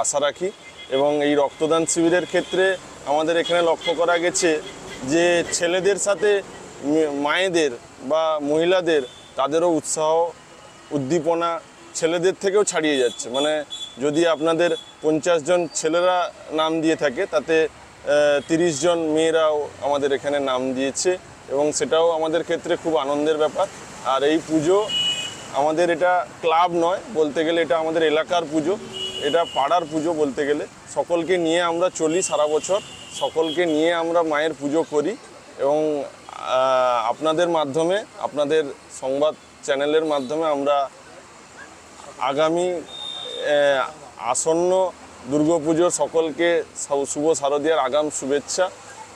আশা রাখি। এবং এই রক্তদান শিবিরের ক্ষেত্রে আমাদের এখানে লক্ষ্য করা গেছে যে ছেলেদের সাথে মায়েদের বা মহিলাদের তাদেরও উৎসাহ উদ্দীপনা ছেলেদের থেকেও ছাড়িয়ে যাচ্ছে। যদি আপনাদের 50 জন ছেলেরা নাম দিয়ে থাকে তাতে 30 জন মেয়েরাও আমাদের এখানে নাম দিয়েছে এবং সেটাও আমাদের ক্ষেত্রে খুব আনন্দের ব্যাপার। আর এই পুজো আমাদের এটা ক্লাব নয়, বলতে গেলে এটা আমাদের এলাকার পুজো, এটা পাড়ার পুজো বলতে গেলে। সকলকে নিয়ে আমরা চলি সারা বছর, সকলকে নিয়ে আমরা মায়ের পুজো করি এবং আপনাদের মাধ্যমে, আপনাদের সংবাদ চ্যানেলের মাধ্যমে আমরা আগামী আসন্ন দুর্গাপুজো সকলকে শুভ শারদীয়ার আগাম শুভেচ্ছা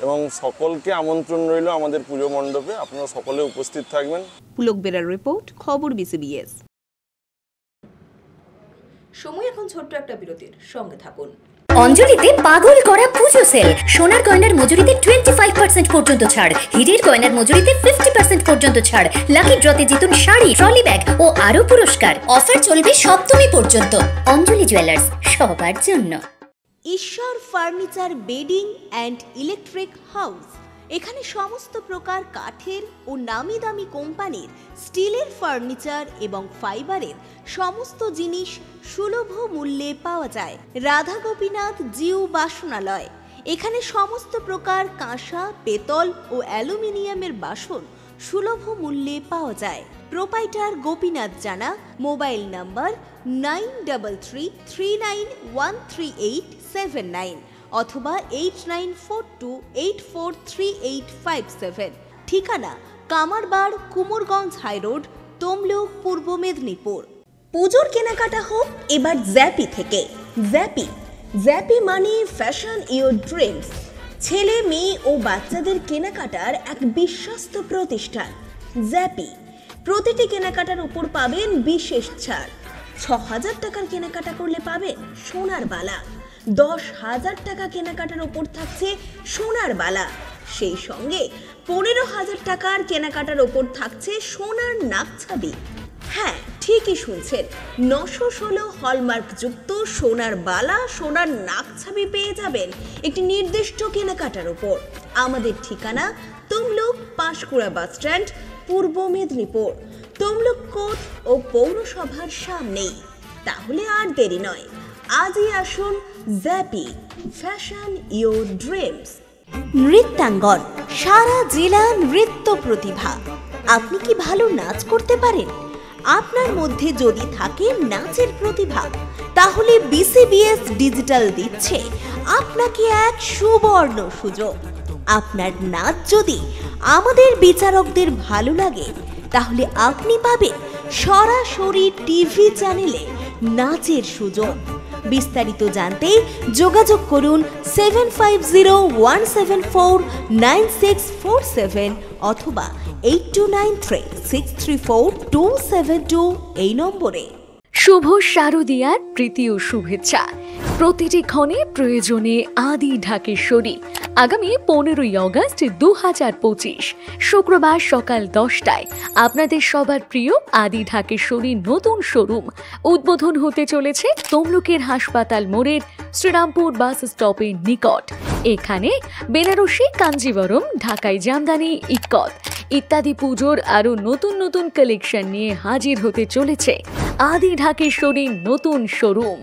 এবং সকলকে আমন্ত্রণ রইল আমাদের পুজো মণ্ডপে। আপনারা সকলে উপস্থিত থাকবেন। পুলক বেরার রিপোর্ট, খবর বিসিবিএস। সময় এখন ছোট্ট একটা বিরতির, সঙ্গে থাকুন। অঞ্জলিতে পাগল করা পুজো সেল। সোনার গয়নার মজুরিতে 25% পর্যন্ত ছাড়, হীরের গয়নার মজুরিতে 50% পর্যন্ত ছাড়, লাকি ড্রতে জিতুন শাড়ি, ট্রলি ব্যাগ ও আরো পুরস্কার। অফার চলবে সপ্তমী পর্যন্ত। অঞ্জলি জুয়েলার্স, সবার জন্য। ঈশ্বর furniture bedding and electric house. এখানে সমস্ত প্রকার কাঠের ও নামি দামি কোম্পানির স্টিলের ফার্নিচার এবং ফাইবারের সমস্ত জিনিস সুলভ মূল্যে পাওয়া যায়। রাধা গোপীনাথ জিউ বাসনালয়। এখানে সমস্ত প্রকার কাঁসা, পেতল ও অ্যালুমিনিয়ামের বাসন সুলভ মূল্যে পাওয়া যায়। প্রোপাইটার গোপীনাথ জানা। মোবাইল নাম্বার 9333913879 অথবা 8942843857। ঠিকানা কামারবাড়, কুমোরগঞ্জ হাইরোড, তমলুক, পূর্ব মেদিনীপুর। পুজোর কেনাকাটা হোক এবার জ্যাপি থেকে। জ্যাপি মানে ফ্যাশন ইওর ড্রিমস। ছেলে, মেয়ে ও বাচ্চাদের কেনাকাটার এক বিশ্বস্ত প্রতিষ্ঠান জ্যাপি। প্রতিটি কেনাকাটার উপর পাবেন বিশেষ ছাড়। 6000 টাকার কেনাকাটা করলে পাবেন সোনার বালা। 10,000 টাকা কেনাকাটার উপর থাকছে সোনার বালা। সেই সঙ্গে 15,000 টাকার কেনাকাটার উপর থাকছে সোনার নাকছাবি। হ্যাঁ, ঠিকই শুনছেন, 916 হলমার্কযুক্ত সোনার বালা, সোনার নাকছাবি পেয়ে যাবেন একটি নির্দিষ্ট কেনাকাটার উপর। আমাদের ঠিকানা তমলুক, পাঁশকুড়া বাস স্ট্যান্ড, পূর্ব মেদিনীপুর। তমলুক কোর্ট ও পৌরসভার সামনেই। তাহলে আর দেরি নয়, আজই আসুন জ্যাপি, ফ্যাশন ইওর ড্রিমস। নৃত্যাঙ্গন, সারা জেলা নৃত্য প্রতিভা। আপনি কি ভালো নাচ করতে পারেন? আপনার মধ্যে যদি থাকে নাচের প্রতিভা, তাহলে বিসিবিএস ডিজিটাল দিচ্ছে আপনাকে এক সুবর্ণ সুযোগ। আপনার নাচ যদি আমাদের বিচারকদের ভালো লাগে, তাহলে আপনি পাবেন সরাসরি টিভি চ্যানেলে নাচের সুযোগ। বিস্তারিত জানতে যোগাযোগ করুন 7501749647 অথবা 8293634272 এই নম্বরে। শুভ শারদীয়ার প্রীতি ও শুভেচ্ছা। প্রতিটি ক্ষণে প্রয়োজনে আদি ঢাকেশ্বরী। আগামী 15ই অগস্ট 2025 শুক্রবার সকাল 10টায় আপনাদের সবার প্রিয় আদি ঢাকেশ্বরীর নতুন শোরুম উদ্বোধন হতে চলেছে তমলুকের হাসপাতাল মোড়ের শ্রীরামপুর বাস স্টপের নিকট। এখানে বেনারসি, কাঞ্জিবরম, ঢাকাই জামদানি, ইক্কত ইত্যাদি পুজোর আরো নতুন নতুন কালেকশন নিয়ে হাজির হতে চলেছে আদি ঢাকেশ্বরীর নতুন শোরুম।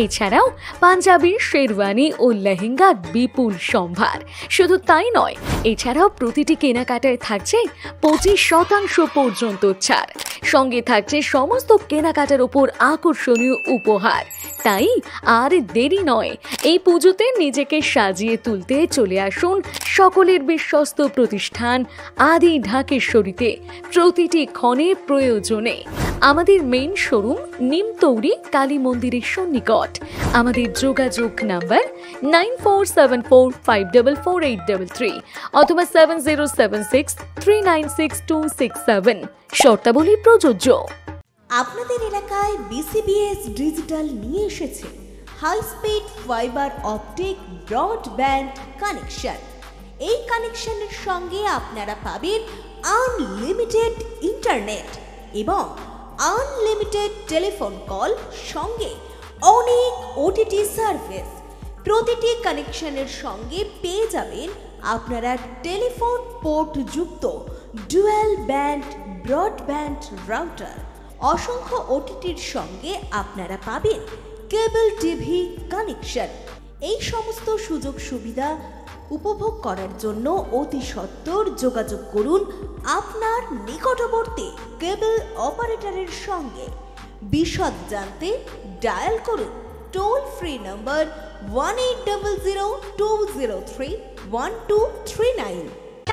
এছাড়াও পাঞ্জাবি, শেরওয়ানি ও লেহেঙ্গার বিপুল সম্ভার। শুধু তাই নয়, এছাড়াও প্রতিটি কেনাকাটায় থাকছে 25% পর্যন্ত ছাড়। সঙ্গে থাকছে সমস্ত কেনাকাটার উপর আকর্ষণীয় উপহার। তাই আর দেরি নয়, এই পুজোতে নিজেকে সাজিয়ে তুলতে চলে আসুন সকলের বিশ্বস্ত প্রতিষ্ঠান আদি ঢাকেশ্বরীতে। প্রতিটি ক্ষণে প্রয়োজনে আমাদের মেইন শোরুম নিমতৌরি কালী মন্দিরের সন্নিকট। আমাদের যোগাযোগ নাম্বার 9474544833 অথবা 7076396267। শর্তাবলী প্রযোজ্য। আপনাদের এলাকায় বিসিবিএস ডিজিটাল নিয়ে এসেছে high speed fibre optic broadband connection. এই কানেকশনের সঙ্গে আপনারা পাবেন আনলিমিটেড ইন্টারনেট এবং আনলিমিটেড টেলিফোন কল, সঙ্গে অনেক ওটিটি সার্ভিস। প্রতিটি কানেকশনের সঙ্গে পেয়ে যাবেন আপনারা টেলিফোন পোর্ট যুক্ত ডুয়াল ব্যান্ড ব্রডব্যান্ড রাউটার। অসংখ্য ওটিটির সঙ্গে আপনারা পাবেন কেবল টিভি কানেকশন। এই সমস্ত সুযোগ সুবিধা উপভোগ করার জন্য অতি সত্বর যোগাযোগ করুন আপনার নিকটবর্তী কেবল অপারেটরের সঙ্গে। বিশদ জানতে ডায়াল করুন টোল ফ্রি নম্বর 1800203139।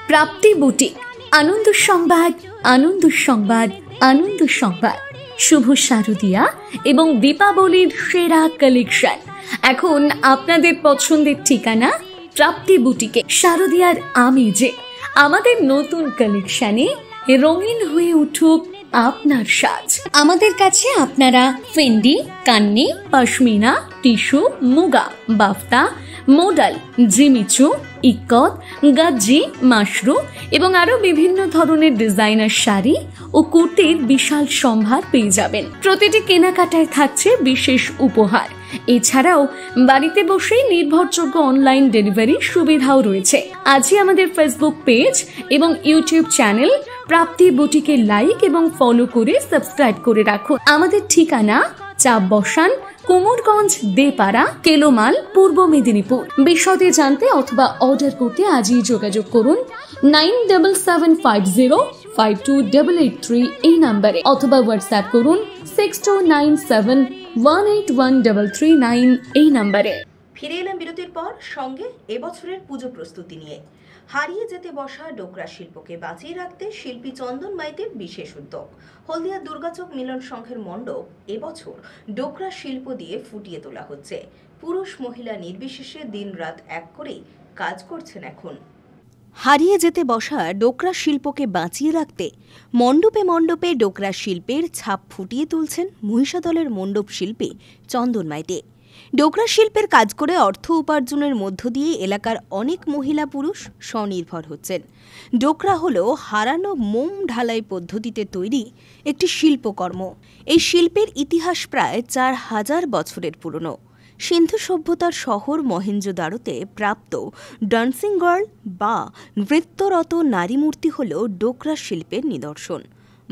প্রাপ্তি বুটিক, আনন্দ সংবাদ, আনন্দ সংবাদ, আনন্দ সংবাদ। শুভ শারদিয়া এবং দীপাবলির সেরা কালেকশন এখন আপনাদের পছন্দের ঠিকানা প্রাপ্তি বুটিকে। শারদিয়ার আমেজে আমাদের নতুন কালেকশনে রঙিন হয়ে উঠুক আপনার সাজ। আমাদের কাছে আপনারা Fendi, Kanni, pashmina, tissue, muga, বাফতা, modal, Jimmy Choo, ikat, গাজ্জি, Mashru এবং আরো বিভিন্ন ধরনের ডিজাইনার শাড়ি ও কুর্তির বিশাল সম্ভার পেয়ে যাবেন। প্রতিটি কেনাকাটায় থাকছে বিশেষ উপহার। এছাড়াও বাড়িতে বসেই নির্ভরযোগ্য অনলাইন ডেলিভারি সুবিধাও রয়েছে। আজই আমাদের ফেসবুক পেজ এবং ইউটিউব চ্যানেল প্রাপ্তি বুটিকে লাইক এবং ফলো করে সাবস্ক্রাইব করে রাখুন। আমাদের ঠিকানা চাপ বসান কুমোরগঞ্জ, দেপাড়া, কেলোমাল, পূর্ব মেদিনীপুর। বিশদে জানতে অথবা অর্ডার করতে আজই যোগাযোগ করুন 9775052883 এই নাম্বারে, অথবা হোয়াটসঅ্যাপ করুন 6297181339 এই নাম্বারে। ফিরে এলাম বিরতির পর, সঙ্গে এবছরের পুজো প্রস্তুতি নিয়ে। হারিয়ে যেতে বসা ডোকরা শিল্পকে বাঁচিয়ে রাখতে শিল্পী চন্দন মাইতির বিশেষ উদ্যোগ। হলদিয়া দুর্গাচক মিলন সংঘের মণ্ডপ এবছর ডোকরা শিল্প দিয়ে ফুটিয়ে তোলা হচ্ছে। পুরুষ মহিলা নির্বিশেষে দিন রাত এক করেই কাজ করছেন এখন। হারিয়ে যেতে বসা ডোকরা শিল্পকে বাঁচিয়ে রাখতে মণ্ডপে মণ্ডপে ডোকরা শিল্পের ছাপ ফুটিয়ে তুলছেন মহিষাদলের মণ্ডপ শিল্পী চন্দন মাইতি। ডোকরা শিল্পের কাজ করে অর্থ উপার্জনের মধ্য দিয়ে এলাকার অনেক মহিলা পুরুষ স্বনির্ভর হচ্ছেন। ডোকরা হল হারানো মোম ঢালাই পদ্ধতিতে তৈরি একটি শিল্পকর্ম। এই শিল্পের ইতিহাস প্রায় 4000 বছরের পুরনো। সিন্ধু সভ্যতার শহর মহেঞ্জোদারোতে প্রাপ্ত ডান্সিং গার্ল বা নৃত্যরত নারী মূর্তি হল ডোকরা শিল্পের নিদর্শন।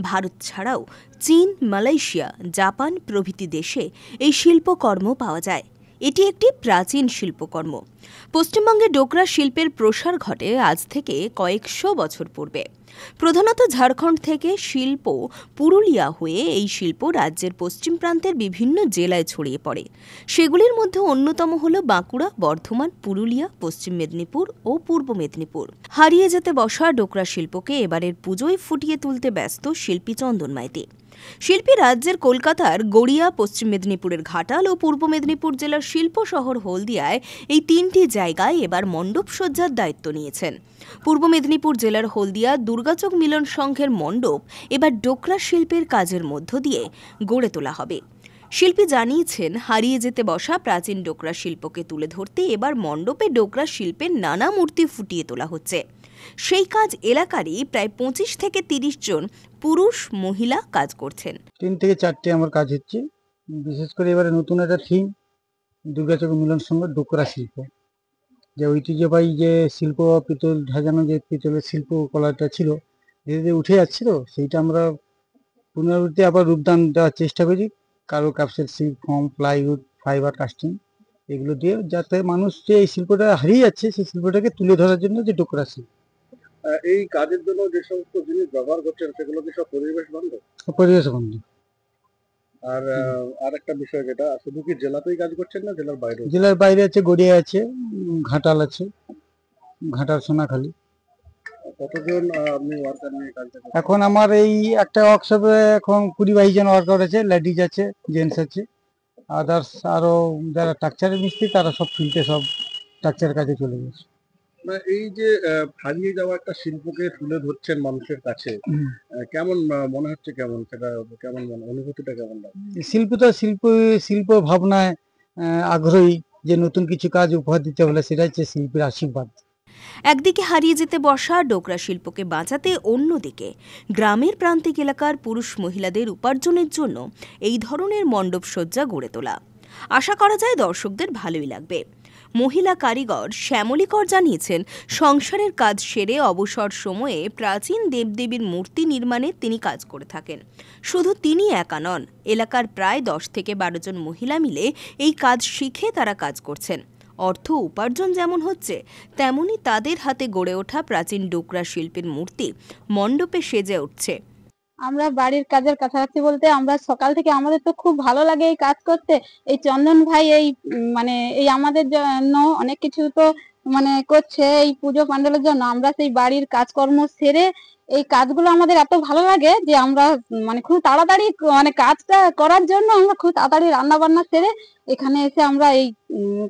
ভারত ছাড়াও চীন, মালয়েশিয়া, জাপান প্রভৃতি দেশে এই শিল্পকর্ম পাওয়া যায়। এটি একটি প্রাচীন শিল্পকর্ম। পশ্চিমবঙ্গে ডোকরা শিল্পের প্রসার ঘটে আজ থেকে কয়েকশো বছর পূর্বে। প্রধানত ঝাড়খণ্ড থেকে শিল্প পুরুলিয়া হয়ে এই শিল্প রাজ্যের পশ্চিম প্রান্তের বিভিন্ন জেলায় ছড়িয়ে পড়ে। সেগুলির মধ্যে অন্যতম হল বাঁকুড়া, বর্ধমান, পুরুলিয়া, পশ্চিম মেদিনীপুর ও পূর্ব মেদিনীপুর। হারিয়ে যেতে বসা ডোকরা শিল্পকে এবারের পুজোয় ফুটিয়ে তুলতে ব্যস্ত শিল্পী চন্দন মাইতি। শিল্পী রাজ্যের কলকাতার গড়িয়া, পশ্চিম মেদিনীপুরের ঘাটাল ও পূর্ব মেদিনীপুর জেলার শিল্প শহর হলদিয়ায় এই 3টি জায়গায় এবার মণ্ডপ সজ্জার দায়িত্ব নিয়েছেন। পূর্ব মেদিনীপুর জেলার হলদিয়া দুর্গাচক মিলন সংঘের মণ্ডপ এবার ডোকরা শিল্পের কাজের মধ্য দিয়ে গড়ে তোলা হবে। শিল্পী জানিয়েছেন, হারিয়ে যেতে বসা প্রাচীন ডোকরা শিল্পকে তুলে ধরতে এবার মণ্ডপে ডোকরা শিল্পের নানা মূর্তি ফুটিয়ে তোলা হচ্ছে। সেই কাজ এলাকারই প্রায় 25 থেকে 30 জন পুরুষ মহিলা কাজ করছেন। 3 থেকে 4টে আমার কাজ হচ্ছে। বিশেষ করে এবারে নতুন একটা থিম দুর্গাচক মিলন সংঘ ডোকরা শিল্প, যে ঐতিহ্যবাহী যে শিল্প পিতল সাজানো যে পিতলের শিল্পকলাটা ছিল ধীরে ধীরে উঠে যাচ্ছে, তো সেইটা আমরা পুনরাবৃত্তি আবার রূপদান দেওয়ার চেষ্টা করি। কারো কাপসের শিল্প, ফর্ম, প্লাইউড, ফাইবার কাস্টিং এগুলো দিয়ে, যাতে মানুষ যে এই শিল্পটা হারিয়ে যাচ্ছে সেই শিল্পটাকে তুলে ধরার জন্য যে ডোকরা শিল্প। এই কাজের জন্য যে সমস্ত জিনিস ব্যবহার করছেন সেগুলো কি সব পরিবেশ বান্ধব? পরিবেশ বান্ধব। আর একটা বিষয়, যেটা শুধু কি জেলাতেই কাজ করছেন না জেলার বাইরে? জেলার বাইরে আছে, গড়িয়া আছে, ঘাটাল আছে, ঘাটাল, সোনাখালী। কতজন আপনি ওয়ার্কার নিয়ে কাজ করছেন? এখন আমার এই একটা ওয়ার্কশপে এখন 20-22 জন ওয়ার্কার আছে, লেডিজ আছে, জেন্টস আছে, আদার্স আরো যারা স্ট্রাকচারের মিস্ত্রি তারা সব ফিল্ডে সব স্ট্রাকচারের কাজে চলে গেছে। না, এই যে হারিয়ে যাওয়া একটা শিল্পকে তুলে ধরছেন মানুষের কাছে, কেমন মনে হচ্ছে, কেমন সেটা কেমন অনুভূতিটা কেমন লাগে? শিল্পী তো শিল্প ভাবনায় আগ্রহী, যে নতুন কিছু কাজ উপহার দিতে হলে সেটা হচ্ছে শিল্পীর আশীর্বাদ। একদিকে হারিয়ে যেতে বসা ডোকরা শিল্পকে বাঁচাতে অন্যদিকে গ্রামের প্রান্তিক এলাকার পুরুষ মহিলাদের উপার্জনের জন্য এই ধরনের মণ্ডপসজ্জা গড়ে তোলা। আশা করা যায় দর্শকদের ভালোই লাগবে। মহিলা কারিগর শ্যামলী কর জানিয়েছেন, সংসারের কাজ সেরে অবসর সময়ে প্রাচীন দেবদেবীর মূর্তি নির্মাণে তিনি কাজ করে থাকেন। শুধু তিনি একা নন, এলাকার প্রায় 10 থেকে 12 জন মহিলা মিলে এই কাজ শিখে তারা কাজ করছেন। অর্থ উপার্জন যেমন হচ্ছে, তেমনি তাদের হাতে গড়ে ওঠা প্রাচীন ডোকরা শিল্পের মূর্তি মণ্ডপে সেজে উঠছে। আমরা বাড়ির কাজের কাছাকাছি বলতে আমরা সকাল থেকে আমাদের তো খুব ভালো লাগে এই কাজ করতে। এই চন্দন ভাই এই এই আমাদের জন্য অনেক কিছু তো করছে এই পুজো প্যান্ডেলের জন্য। আমরা সেই বাড়ির কাজকর্ম সেরে এই কাজগুলো আমাদের এত ভালো লাগে যে আমরা খুব তাড়াতাড়ি কাজটা করার জন্য আমরা খুব তাড়াতাড়ি রান্না বান্না সেরে এখানে এসে আমরা এই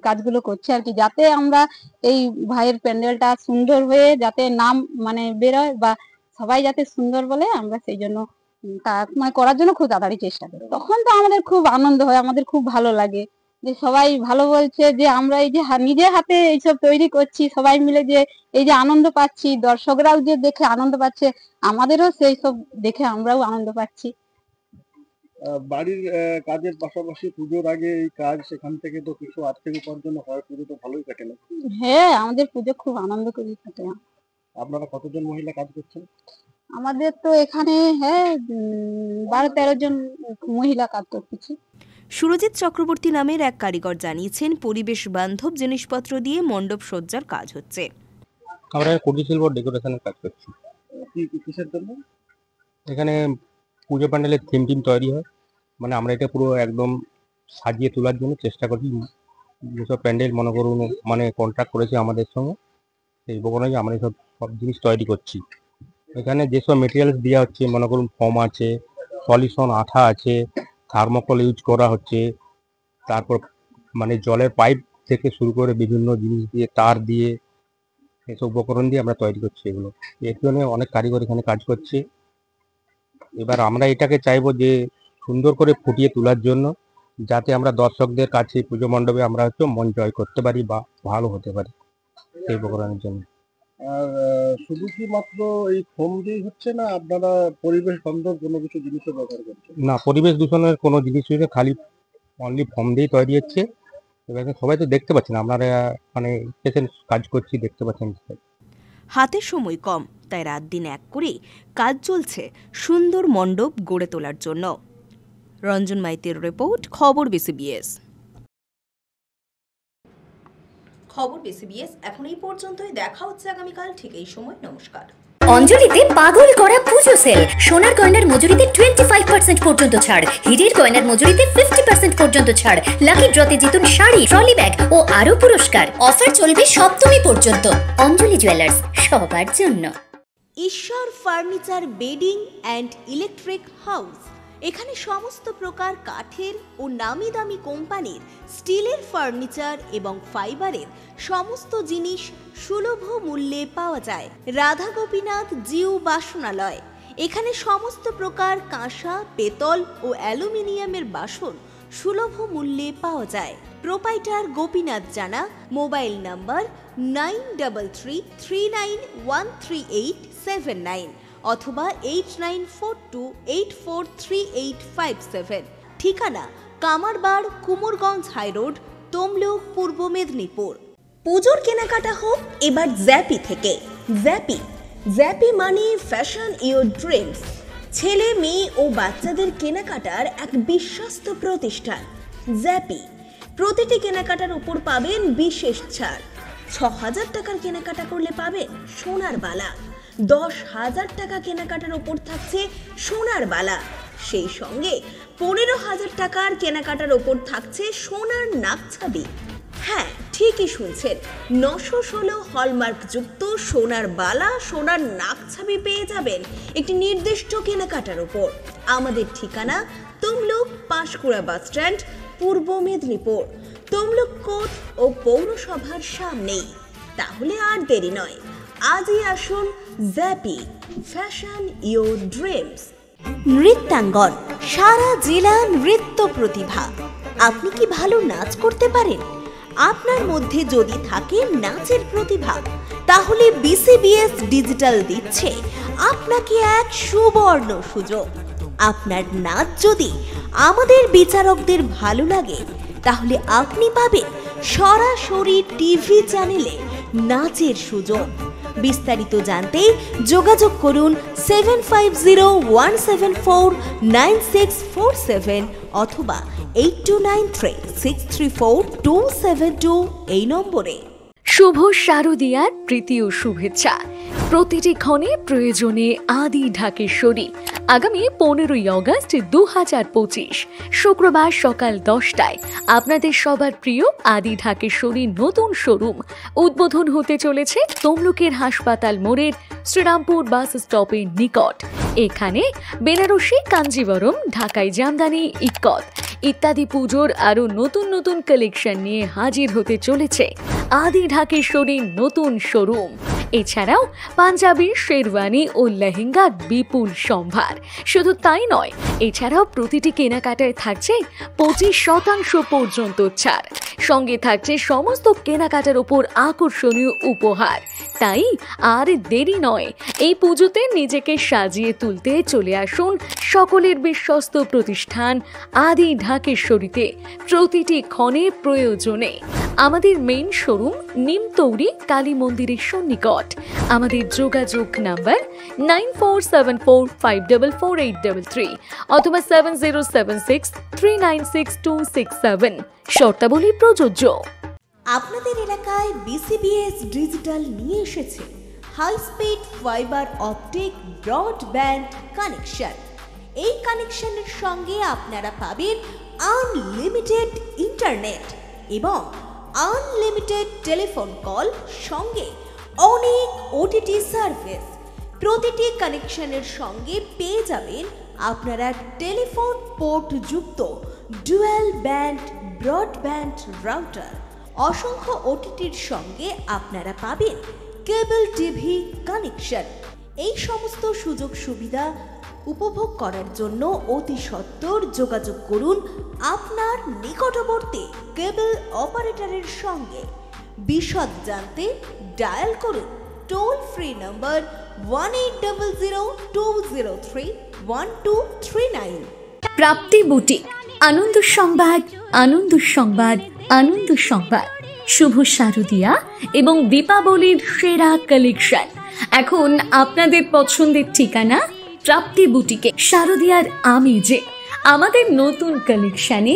কাজগুলো করছি আর কি, যাতে আমরা এই ভাইয়ের প্যান্ডেলটা সুন্দর হয়ে যাতে নাম বেরোয় বা সবাই যাতে সুন্দর বলে, আমরা সেই জন্য করার জন্য খুব তাড়াতাড়ি চেষ্টা করি। তখন তো আমাদের খুব আনন্দ হয়, আমাদের খুব ভালো লাগে যে সবাই ভালো বলছে, যে আমরা এই যে নিজের হাতে এইসব তৈরি করছি, সবাই মিলে যে এই যে আনন্দ পাচ্ছি, দর্শকরাও যে দেখে আনন্দ পাচ্ছে, আমাদেরও সেই সব দেখে আমরাও আনন্দ পাচ্ছি। বাড়ির কাজের পাশাপাশি পুজোর আগে এই কাজ, সেখান থেকে তো কিছু আর্থিক উপার্জন হয়, পুজো তো ভালোই কাটে না? হ্যাঁ, আমাদের পুজো খুব আনন্দ করে কাটে। আপনারা কতজন মহিলা কাজ করছেন? আমাদের তো এখানে 12-13 জন মহিলা কাজ করতেছি। সুরজিৎ চক্রবর্তী নামের এক কারিগর জানিয়েছেন, পরিবেশ বান্ধব জিনিসপত্র দিয়ে মণ্ডপ সজ্জার কাজ হচ্ছে। আমরা কুটির শিল্প ডেকোরেশনের কাজ করছি। কিসের জন্য? এখানে পুজো প্যান্ডেলের থিম তৈরি হয়, আমরা এটা পুরো একদম সাজিয়ে তোলার জন্য চেষ্টা করছি। যেসব প্যান্ডেল মনে করুন কন্ট্রাক্ট করেছে আমাদের সঙ্গে, সেই উপকরণে আমরা সব জিনিস তৈরি করছি। এখানে যেসব মেটেরিয়ালস দেওয়া হচ্ছে, মনে করুন ফোম আছে, সলিউশন আঠা আছে, থার্মোকল ইউজ করা হচ্ছে, তারপর জলের পাইপ থেকে শুরু করে বিভিন্ন জিনিস দিয়ে, তার দিয়ে, এসব উপকরণ দিয়ে আমরা তৈরি করছি এগুলো। এর জন্য অনেক কারিগর এখানে কাজ করছে। এবার আমরা এটাকে চাইবো যে সুন্দর করে ফুটিয়ে তোলার জন্য, যাতে আমরা দর্শকদের কাছে পুজো মণ্ডপে আমরা মন জয় করতে পারি বা ভালো হতে পারি এই উপকরণের জন্য। আর শুধু কি মাত্র এই ফোম দিয়ে হচ্ছে না, আপনারা পরিবেশ বান্ধব কোনো কিছু জিনিসও ব্যবহার করছেন? না, পরিবেশ দূষণের কোনো জিনিস হচ্ছে, খালি অনলি ফোম দিয়েই তৈরি হচ্ছে। এবার সবাই তো দেখতে পাচ্ছেন, আপনারা পেশেন্ট কাজ করছি, দেখতে পাচ্ছেন। হাতে সময় কম, তাই রাত দিন এক করে কাজ চলছে সুন্দর মণ্ডপ গড়ে তোলার জন্য। রঞ্জন মাইতির রিপোর্ট, খবর বিসিবিএস। খবর বিসিবিএস এখন এই পর্যন্তই। দেখা হচ্ছে আগামীকাল ঠিক এই সময়। নমস্কার। অঞ্জলিতে পাগল করা পুজো সেল। সোনার গয়নার মজুরিতে 25% পর্যন্ত ছাড়, হীরের গয়নার মজুরিতে 50% পর্যন্ত ছাড়, লাকি ড্রতে জিতুন শাড়ি, ট্রলি ব্যাগ ও আরো পুরস্কার। অফার চলবে 7ম পর্যন্ত। অঞ্জলি জুয়েলার্স, সবার জন্য। ঈশ্বর furniture bedding and electric house. এখানে সমস্ত প্রকার কাঠের ও নামি দামি কোম্পানির স্টিলের ফার্নিচার এবং ফাইবারের সমস্ত জিনিস সুলভ মূল্যে পাওয়া যায়। রাধা গোপীনাথ জিউ বাসনালয়। এখানে সমস্ত প্রকার কাঁসা, পেতল ও অ্যালুমিনিয়ামের বাসন সুলভ মূল্যে পাওয়া যায়। প্রোপাইটার গোপীনাথ জানা। মোবাইল নাম্বার 9333913879 অথবা 8942843857। ঠিকানা কামারবাড়, কুমোরগঞ্জ হাইরোড, তমলুক, পূর্ব মেদিনীপুর। পুজোর কেনাকাটা হোক এবার জ্যাপি থেকে। জ্যাপি মানে ফ্যাশন ইওর ড্রিমস। ছেলে, মেয়ে ও বাচ্চাদের কেনাকাটার এক বিশ্বস্ত প্রতিষ্ঠান জ্যাপি। প্রতিটি কেনাকাটার উপর পাবেন বিশেষ ছাড়। 6000 টাকার কেনাকাটা করলে পাবেন সোনার বালা। 10,000 টাকা কেনাকাটার ওপর থাকছে সোনার বালা। সেই সঙ্গে 15,000 টাকার কেনাকাটার ওপর থাকছে সোনার নাকছাবি। হ্যাঁ, ঠিকই শুনছেন, 916 হলমার্কযুক্ত সোনার বালা, সোনার নাকছাবি পেয়ে যাবেন একটি নির্দিষ্ট কেনাকাটার উপর। আমাদের ঠিকানা তমলুক পাঁশকুড়া বাস স্ট্যান্ড, পূর্ব মেদিনীপুর, তমলুক কোর্ট ও পৌরসভার সামনেই। তাহলে আর দেরি নয়, আজই আসুন জ্যাপি, ফ্যাশন ইয়োর ড্রিমস। নৃত্যাঙ্গন, সারা জেলা নৃত্য প্রতিভা। আপনি কি ভালো নাচ করতে পারেন? আপনার মধ্যে যদি থাকে নাচের প্রতিভা, তাহলে বিসিবিএস ডিজিটাল দিচ্ছে আপনাকে এক সুবর্ণ সুযোগ। আপনার নাচ যদি আমাদের বিচারকদের ভালো লাগে, তাহলে আপনি পাবেন সরাসরি টিভি চ্যানেলে নাচের সুযোগ। বিস্তারিত জানতে যোগাযোগ করুন 7501749647 অথবা 8293634272 এই নম্বরে। শুভ শারদীয়ার প্রীতি ও শুভেচ্ছা। প্রতিটি ক্ষণে প্রয়োজনে আদি ঢাকেশ্বরী। আগামী 15ই অগস্ট 2025 শুক্রবার সকাল 10টায় আপনাদের সবার প্রিয় আদি ঢাকেশ্বরীর নতুন শোরুম উদ্বোধন হতে চলেছে তমলুকের হাসপাতাল মোড়ের শ্রীরামপুর বাস স্টপের নিকট। এখানে বেনারসি, কাঞ্জিবরম, ঢাকাই জামদানি, ইক্কত ইত্যাদি পুজোর আরো নতুন নতুন কালেকশন নিয়ে হাজির হতে চলেছে আদি ঢাকেশ্বরীর নতুন শোরুম। এছাড়াও পাঞ্জাবি, শেরওয়ানি ও লেহেঙ্গার বিপুল সম্ভার। শুধু তাই নয়, এছাড়াও প্রতিটি কেনাকাটায় থাকছে 25% পর্যন্ত ছাড়। সঙ্গে থাকছে সমস্ত কেনাকাটার উপর আকর্ষণীয় উপহার। তাই আর দেরি নয়, এই পুজোতে নিজেকে সাজিয়ে তুলতে চলে আসুন সকলের বিশ্বস্ত প্রতিষ্ঠান আদি ঢাকেশ্বরীতে। প্রতিটি ক্ষণে প্রয়োজনে আমাদের মেইন শোরুম নিমতৌরি কালী মন্দিরের সন্নিকট। আমাদের যোগাযোগ নাম্বার 9474544833 অথবা 7076396267। শর্তাবলী প্রযোজ্য। আপনাদের এলাকায় বিসিবিএস ডিজিটাল নিয়ে এসেছে high speed fibre optic broadband connection. এই কানেকশনের সঙ্গে আপনারা পাবেন আনলিমিটেড ইন্টারনেট এবং আনলিমিটেড টেলিফোন কল, সঙ্গে অনেক ওটিটি সার্ভিস। প্রতিটি কানেকশনের সঙ্গে পেয়ে যাবেন আপনারা টেলিফোন পোর্ট যুক্ত ডুয়াল ব্যান্ড ব্রডব্যান্ড রাউটার। অসংখ্য ওটিটির সঙ্গে আপনারা পাবেন কেবল টিভি কানেকশন। এই সমস্ত সুযোগ সুবিধা উপভোগ করার জন্য অতি সত্বর যোগাযোগ করুন আপনার নিকটবর্তী কেবল অপারেটরের সঙ্গে। বিশদ জানতে ডায়াল করুন টোল ফ্রি নম্বর 1800203139। প্রাপ্তি বুটিক, আনন্দ সংবাদ, আনন্দ সংবাদ, আনন্দ সংবাদ। শুভ শারদীয়া এবং দীপাবলির সেরা কালেকশন এখন আপনাদের পছন্দের ঠিকানা প্রাপ্তি বুটিকে। শারদীয়ার আমেজে আমাদের নতুন কালেকশনে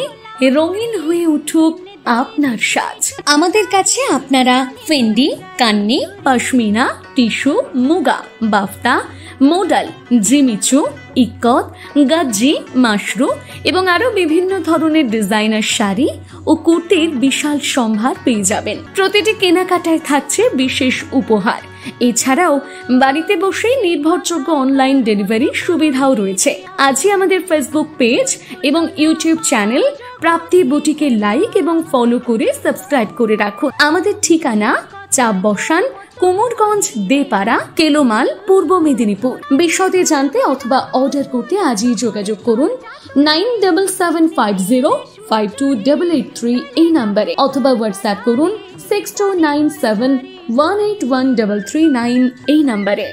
রঙিন হয়ে উঠুক আপনার সাজ। আমাদের কাছে আপনারা Fendi, Kanni, pashmina, tissue, muga, বাফতা, modal, Jimmy Choo, ikat, গাজ্জি, Mashru এবং আরো বিভিন্ন ধরনের ডিজাইনার শাড়ি ও কুর্তির বিশাল সম্ভার পেয়ে যাবেন। প্রতিটি কেনাকাটায় থাকছে বিশেষ উপহার। এছাড়াও বাড়িতে বসেই নির্ভরযোগ্য অনলাইন ডেলিভারি সুবিধাও রয়েছে। আজই আমাদের ফেসবুক পেজ এবং ইউটিউব চ্যানেল প্রাপ্তি বুটিকে লাইক এবং ফলো করে সাবস্ক্রাইব করে রাখুন। আমাদের ঠিকানা চাপ বসান কুমোরগঞ্জ, দেপাড়া, কেলোমাল, পূর্ব মেদিনীপুর। বিশদে জানতে অথবা অর্ডার করতে আজই যোগাযোগ করুন 9775052883 এই নাম্বারে, অথবা হোয়াটসঅ্যাপ করুন 6297181339 এই নাম্বারে।